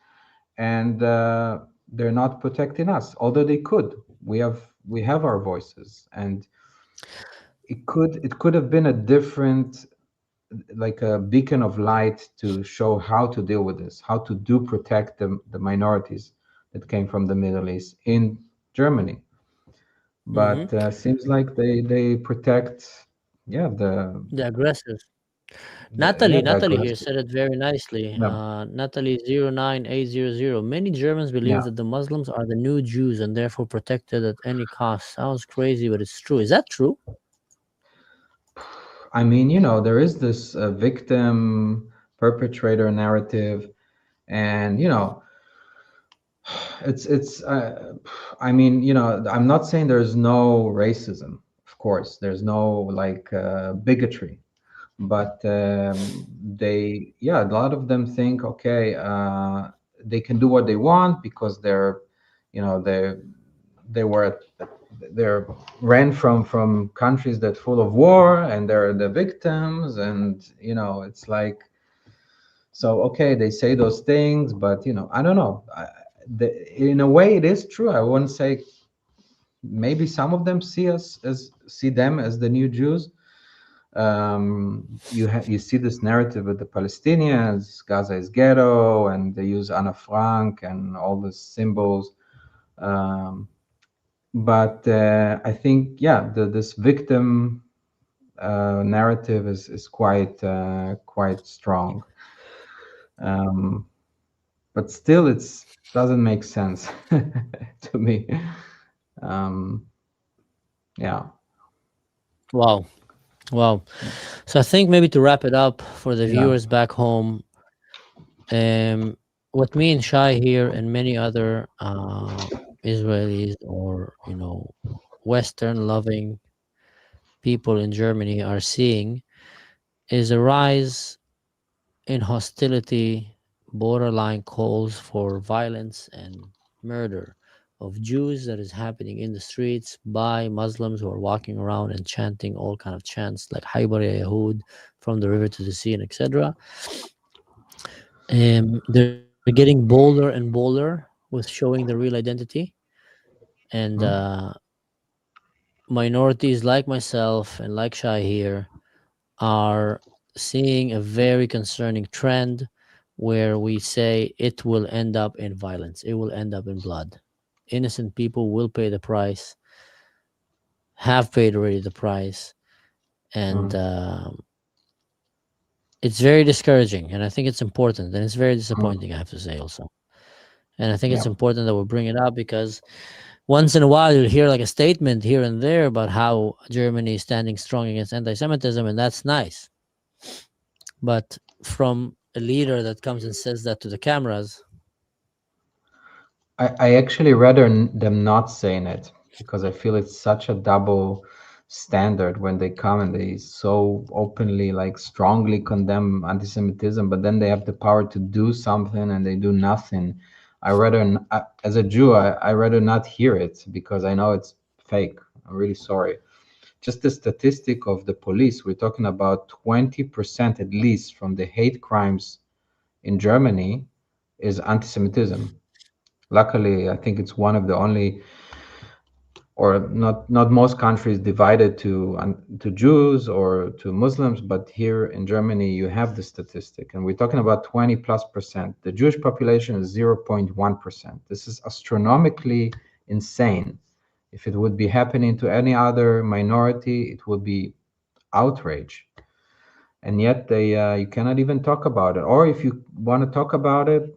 and they're not protecting us, although they could. We have our voices, and it could have been a different, like a beacon of light to show how to deal with this, how to protect the minorities that came from the Middle East in Germany. Hmm. But seems like they protect, yeah, The aggressive. yeah, the Natalie here aggressive. said it very nicely. Yeah, Natalie 09800. Many Germans believe yeah. that the Muslims are the new Jews and therefore protected at any cost. Sounds crazy, but it's true. Is that true? I mean, there is this victim perpetrator narrative, and it's I mean, I'm not saying there's no racism. Of course, there's no, like, bigotry, but a lot of them think, okay, they can do what they want because they were they're ran from countries that full of war, and they're the victims, and it's like, so okay, they say those things, but I don't know. In a way, it is true. I wouldn't say. Maybe some of them see them as the new Jews. You see this narrative with the Palestinians. Gaza is ghetto, and they use Anna Frank and all these symbols. Um, but I think, yeah, this victim narrative is quite strong. Um, but still, it's doesn't make sense to me. Um, yeah, Wow. Wow. So I think maybe to wrap it up for the yeah, viewers back home, what me and Shay here and many other Israelis, or Western loving people in Germany are seeing, is a rise in hostility, borderline calls for violence and murder of Jews that is happening in the streets by Muslims who are walking around and chanting all kind of chants like Haybar ya Yahud, from the river to the sea, and etc. They're getting bolder and bolder with showing the real identity, and minorities like myself and like Shay here are seeing a very concerning trend where we say it will end up in violence, it will end up in blood. Innocent people will pay the price, have paid already the price, and it's very discouraging. And I think it's important, and it's very disappointing, I have to say also. And I think it's Yeah. important that we bring it up because once in a while you'll hear like a statement here and there about how Germany is standing strong against anti-Semitism, and that's nice. But from a leader that comes and says that to the cameras, I actually rather them not saying it, because I feel it's such a double standard when they come and they so openly, like strongly condemn anti-Semitism, but then they have the power to do something and they do nothing. I rather, as a Jew, I rather not hear it because I know it's fake. I'm really sorry. Just the statistic of the police, we're talking about 20% at least from the hate crimes in Germany is anti-Semitism. Luckily, I think it's one of the only, or not most countries divided to Jews or to Muslims, but here in Germany you have the statistic, and we're talking about 20+%. The Jewish population is 0.1%. This is astronomically insane. If it would be happening to any other minority, it would be outrage. And yet you cannot even talk about it. Or if you want to talk about it,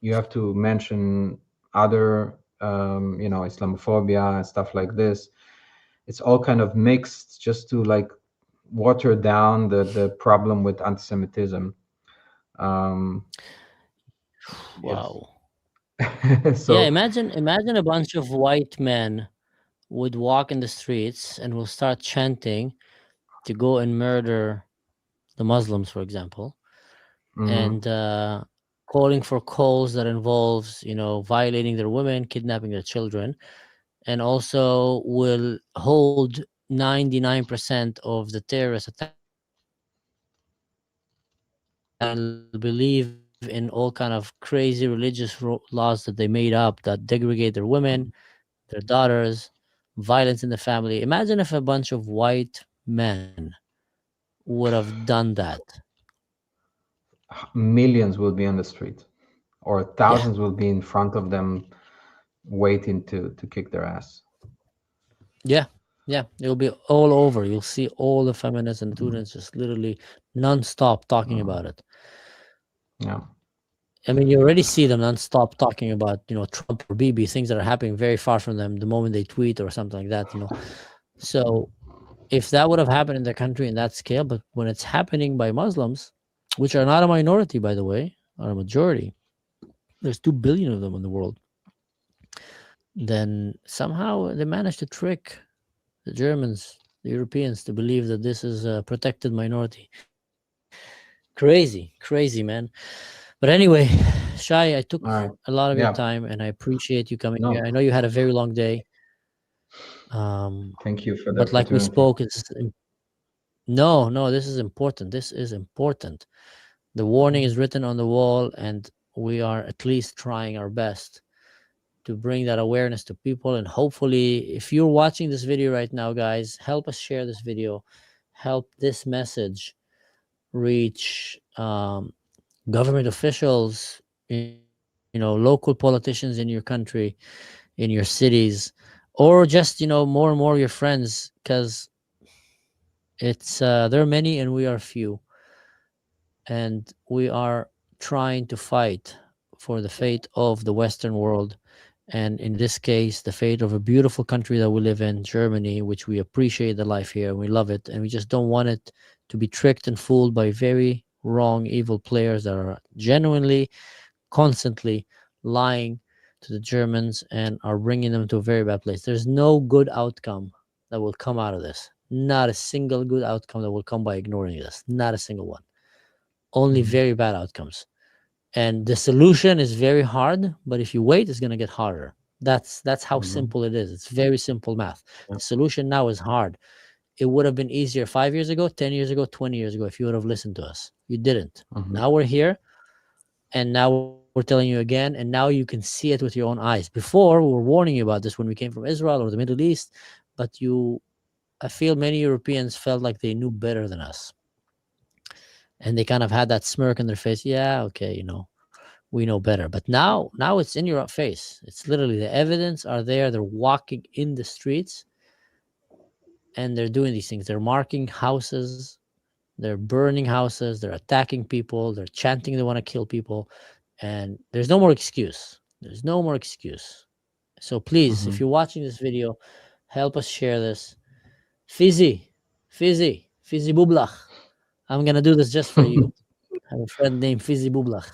you have to mention other, Islamophobia and stuff like this. It's all kind of mixed just to like water down the problem with anti-Semitism. Yes. wow. Yeah, So, imagine a bunch of white men would walk in the streets and will start chanting to go and murder the Muslims, for example, and calling for calls that involves, violating their women, kidnapping their children, and also will hold 99% of the terrorist attacks in Germany and believe in all kind of crazy religious laws that they made up that degrade their women, their daughters, violence in the family. Imagine if a bunch of white men would have done that. millions will be on the street, or Yeah. thousands will be in front of them waiting to kick their ass. Yeah. Yeah. It'll be all over. You'll see all the feminists and students just literally non-stop talking about it. Yeah. I mean, you already see them non-stop talking about, Trump or Bibi, things that are happening very far from them the moment they tweet or something like that. So if that would have happened in their country in that scale, but when it's happening by Muslims, which are not a minority, by the way, are a majority, there's 2 billion of them in the world, then somehow they managed to trick the Germans, the Europeans, to believe that this is a protected minority. Crazy, crazy, man. But anyway, Shai, I took All right. a lot of your Yeah. time, and I appreciate you coming here. No, I know you had a very long day, thank you for the but like we opportunity. spoke, no, this is important. This is important. The warning is written on the wall, and we are at least trying our best to bring that awareness to people. And hopefully, if you're watching this video right now, guys, help us share this video, help this message reach government officials, local politicians in your country, in your cities, or just more and more your friends, because there are many and we are few, and we are trying to fight for the fate of the Western world, and in this case the fate of a beautiful country that we live in, Germany, which we appreciate the life here and we love it, and we just don't want it to be tricked and fooled by very wrong, evil players that are genuinely, constantly lying to the Germans and are bringing them to a very bad place. There's no good outcome that will come out of this. Not a single good outcome that will come by ignoring this. Not a single one. Only very bad outcomes. And the solution is very hard, but if you wait, it's going to get harder. That's how simple it is. It's very simple math. Yeah. The solution now is hard. It would have been easier 5 years ago, 10 years ago, 20 years ago if you would have listened to us. You didn't. Now we're here, and now we're telling you again, and now you can see it with your own eyes. Before, we were warning you about this when we came from Israel or the Middle East, but I feel many Europeans felt like they knew better than us. And they kind of had that smirk on their face. Yeah, okay, we know better. But now it's in your face. It's literally the evidence are there. They're walking in the streets and they're doing these things. They're marking houses. They're burning houses. They're attacking people. They're chanting they want to kill people. And there's no more excuse. There's no more excuse. So please, if you're watching this video, help us share this. Fizzy Bublach. I'm going to do this just for you. I have a friend named Fizzy Bublach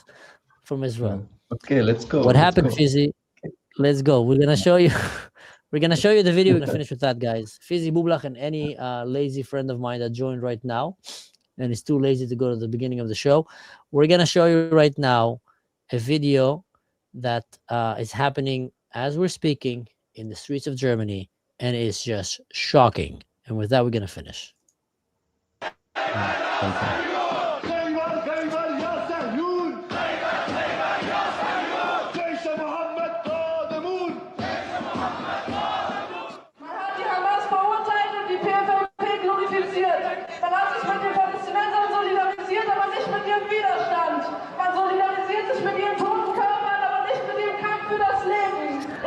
from Israel. Okay, let's go. What happened, Fizzy? Let's go. We're going to show you. We're going to show you the video. We're going to finish with that, guys. Fizzy Bublach and any lazy friend of mine that joined right now and is too lazy to go to the beginning of the show. We're going to show you right now a video that is happening as we're speaking in the streets of Germany, and it's just shocking. And with that, we're going to finish.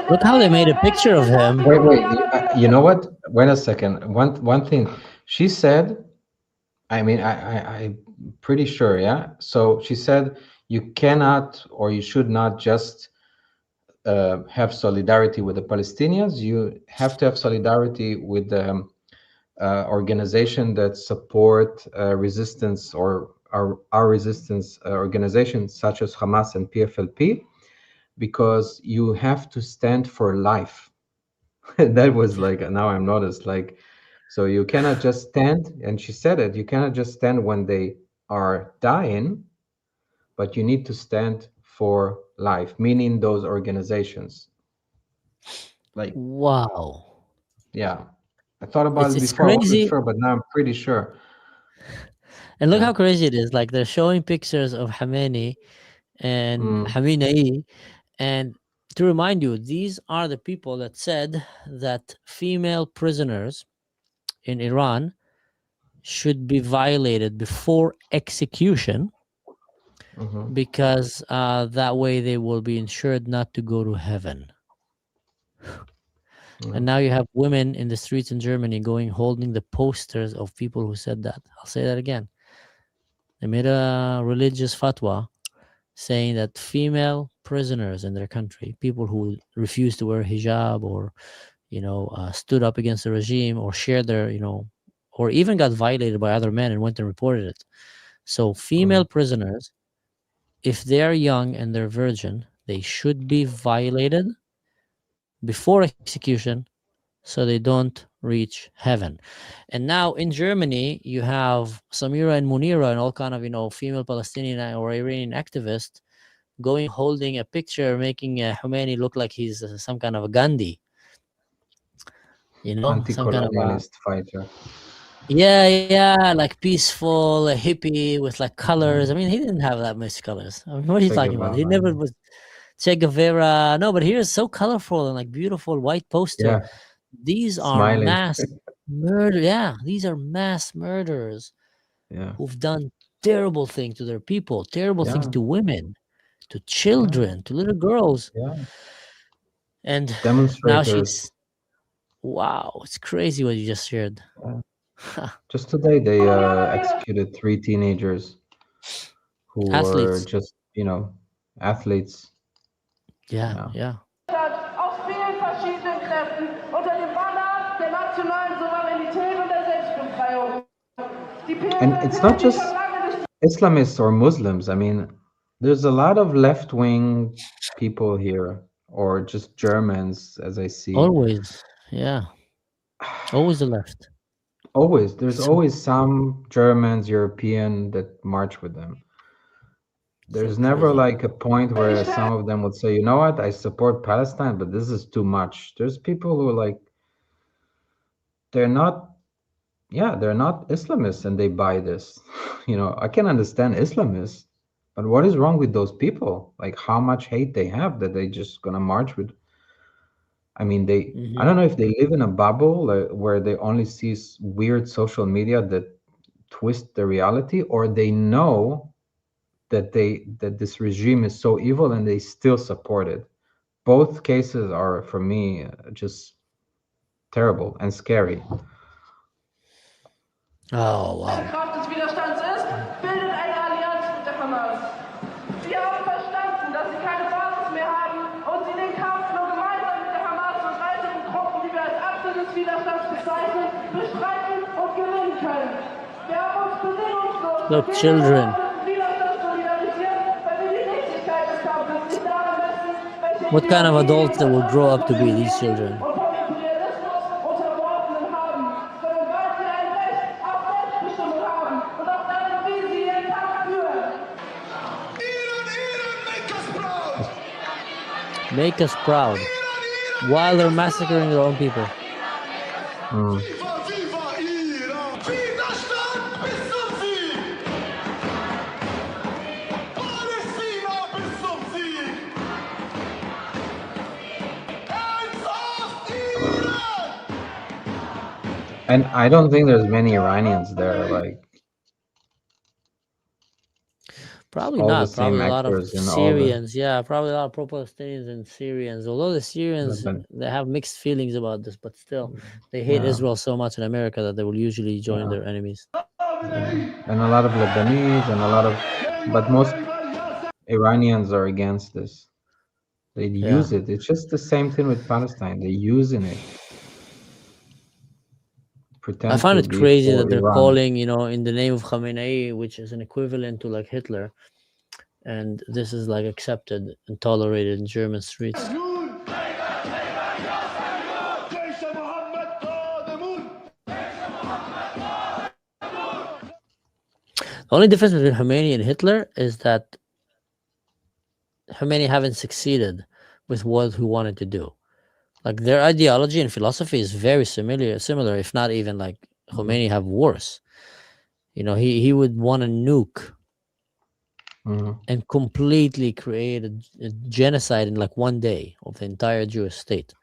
Look how they made a picture of him. Wait. You know what? Wait a second. One thing. She said, I mean, I'm pretty sure, yeah? So she said, you cannot or you should not just have solidarity with the Palestinians. You have to have solidarity with the organization that support resistance or our resistance organizations such as Hamas and PFLP, because you have to stand for life. That was like, now I'm noticed, like, so you cannot just stand, and she said it, you cannot just stand when they are dying, but you need to stand for life, meaning those organizations. Like, wow. Yeah. I thought about it It's before, I crazy. wasn't sure, but now I'm pretty sure. And look how crazy it is. Like, they're showing pictures of Khamenei and Khamenei. And to remind you, these are the people that said that female prisoners in Iran should be violated before execution because that way they will be ensured not to go to heaven. And now you have women in the streets in Germany holding the posters of people who said that. I'll say that again. They made a religious fatwa saying that female prisoners in their country, people who refused to wear hijab or, stood up against the regime or shared their, or even got violated by other men and went and reported it. So female prisoners, if they're young and they're virgin, they should be violated before execution so they don't reach heaven. And now in Germany, you have Samira and Munira and all kind of, female Palestinian or Iranian activists holding a picture, making Khomeini look like he's some kind of a Gandhi. Anti-colonialist fighter. Yeah, like peaceful, a hippie with like colors. I mean, he didn't have that much colors. I mean, what are you talking about? He never was Che Guevara. No, but here's so colorful and like beautiful white poster. Yeah. These Smiling. are mass murder. Yeah, these are mass murderers who've done terrible things to their people, terrible things to women, to children, to little girls. Yeah. And demonstrators. Wow, it's crazy what you just shared. Just today, they executed 3 teenagers who were just, athletes. Yeah. Aus vielen verschiedenen Kräften unter dem Banner der nationalen Souveränität und der Selbstbefreiung. And it's not just Islamists or Muslims. I mean, there's a lot of left-wing people here, or just Germans, as I see. Always, yeah. Always the left. Always. There's always some Germans, European that march with them. there's So never crazy. like a point where some of them would say, you know what, I support Palestine, but this is too much. There's people who are like, they're not, yeah, they're not Islamists and they buy this. You know, I can understand Islamists, but what is wrong with those people? Like how much hate they have that they just gonna march with. I mean, I don't know if they live in a bubble where they only see weird social media that twist the reality, or they know that this regime is so evil and they still support it. Both cases are for me just terrible and scary. Oh wow. Kraft des Widerstands ist, bildet eine Allianz mit der Hamas. Sie haben verstanden, dass sie keine Basis mehr haben und sie den Kampf nur gemeinsam mit der Hamas und weiteren Gruppen, die wir als Achse des Widerstands bezeichnen, bestreiten und gewinnen können. Wir haben uns bedingungslos Look, children. Widerstand solidarisiert, weil wir die Richtigkeit des Kampfes nicht daran messen, welche What kind of adults that will grow up to be these children? und vom Imperialismus unterworfenen haben, sondern weil sie ein Recht auf Selbstbestimmung haben und auf das, wie sie ihren Kampf führen. Make us proud. While they're massacring their own people. Viva, viva Iran! Widerstand bis zum Sieg! Palästina bis zum Sieg! Hands off Iran! And I don't think there's many Iranians there. Like Probably all the not. same Probably a lot of actors and all the Syrians. Yeah, probably a lot of pro-Palestinians and Syrians. Although the Syrians, Lebanon. they have mixed feelings about this, but still, they hate Yeah. Israel so much in America that they will usually join Yeah. their enemies. And a lot of Lebanese and a lot of, but most Iranians are against this. They use it. It's just the same thing with Palestine. They're using it. Pretend I find to it be crazy for that they're Iran. calling, in the name of Khamenei, which is an equivalent to like Hitler, and this is like accepted and tolerated in German streets. The only difference between Khomeini and Hitler is that Khomeini haven't succeeded with what he wanted to do. Like their ideology and philosophy is very similar, if not even like Khomeini have worse. He would want to nuke and completely create a genocide in like one day of the entire Jewish state.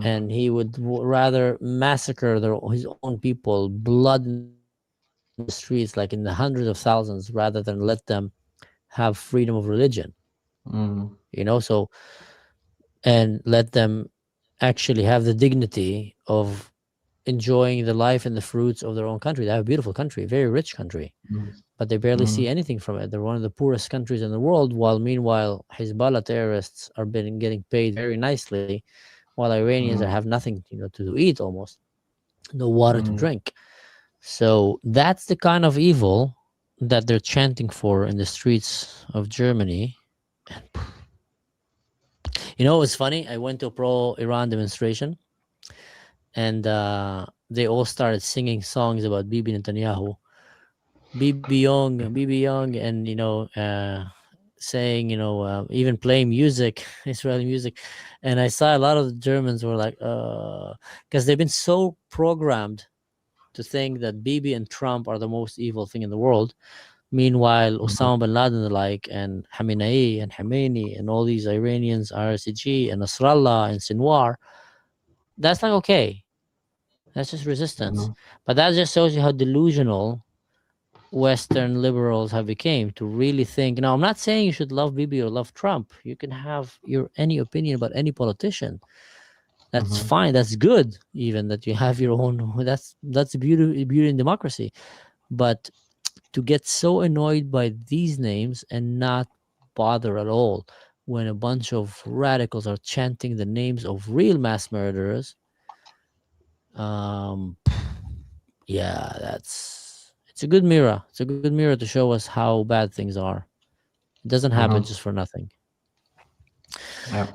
And he would rather massacre his own people, blood in the streets, like in the hundreds of thousands, rather than let them have freedom of religion. So, and let them actually have the dignity of enjoying the life and the fruits of their own country. They have a beautiful country, very rich country, but they barely see anything from it. They're one of the poorest countries in the world, while meanwhile Hezbollah terrorists are getting paid very nicely, while Iranians have nothing to eat, almost no water to drink. So that's the kind of evil that they're chanting for in the streets of Germany. It's funny, I went to a pro-Iran demonstration, and they all started singing songs about Bibi Netanyahu, Bibi Young, and saying, even playing music, Israeli music. And I saw a lot of the Germans were like, because they've been so programmed to think that Bibi and Trump are the most evil thing in the world. Meanwhile, Osama bin Laden and Khamenei and Khomeini and all these Iranians, IRGC and Nasrallah and Sinwar, that's like, okay, that's just resistance. But that just shows you how delusional Western liberals have become to really think. Now, I'm not saying you should love Bibi or love Trump. You can have any opinion about any politician. That's fine. That's good, even that you have your own. That's beauty in democracy. But to get so annoyed by these names and not bother at all when a bunch of radicals are chanting the names of real mass murderers, it's a good mirror. It's a good mirror to show us how bad things are. It doesn't happen just for nothing.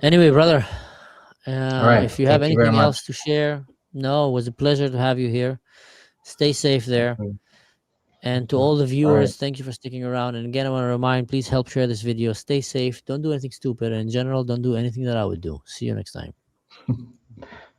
Anyway, brother, right. If you have anything else to share, no, it was a pleasure to have you here. Stay safe there. And to all the viewers, thank you for sticking around. And again, I want to remind, please help share this video. Stay safe. Don't do anything stupid. And in general, don't do anything that I would do. See you next time.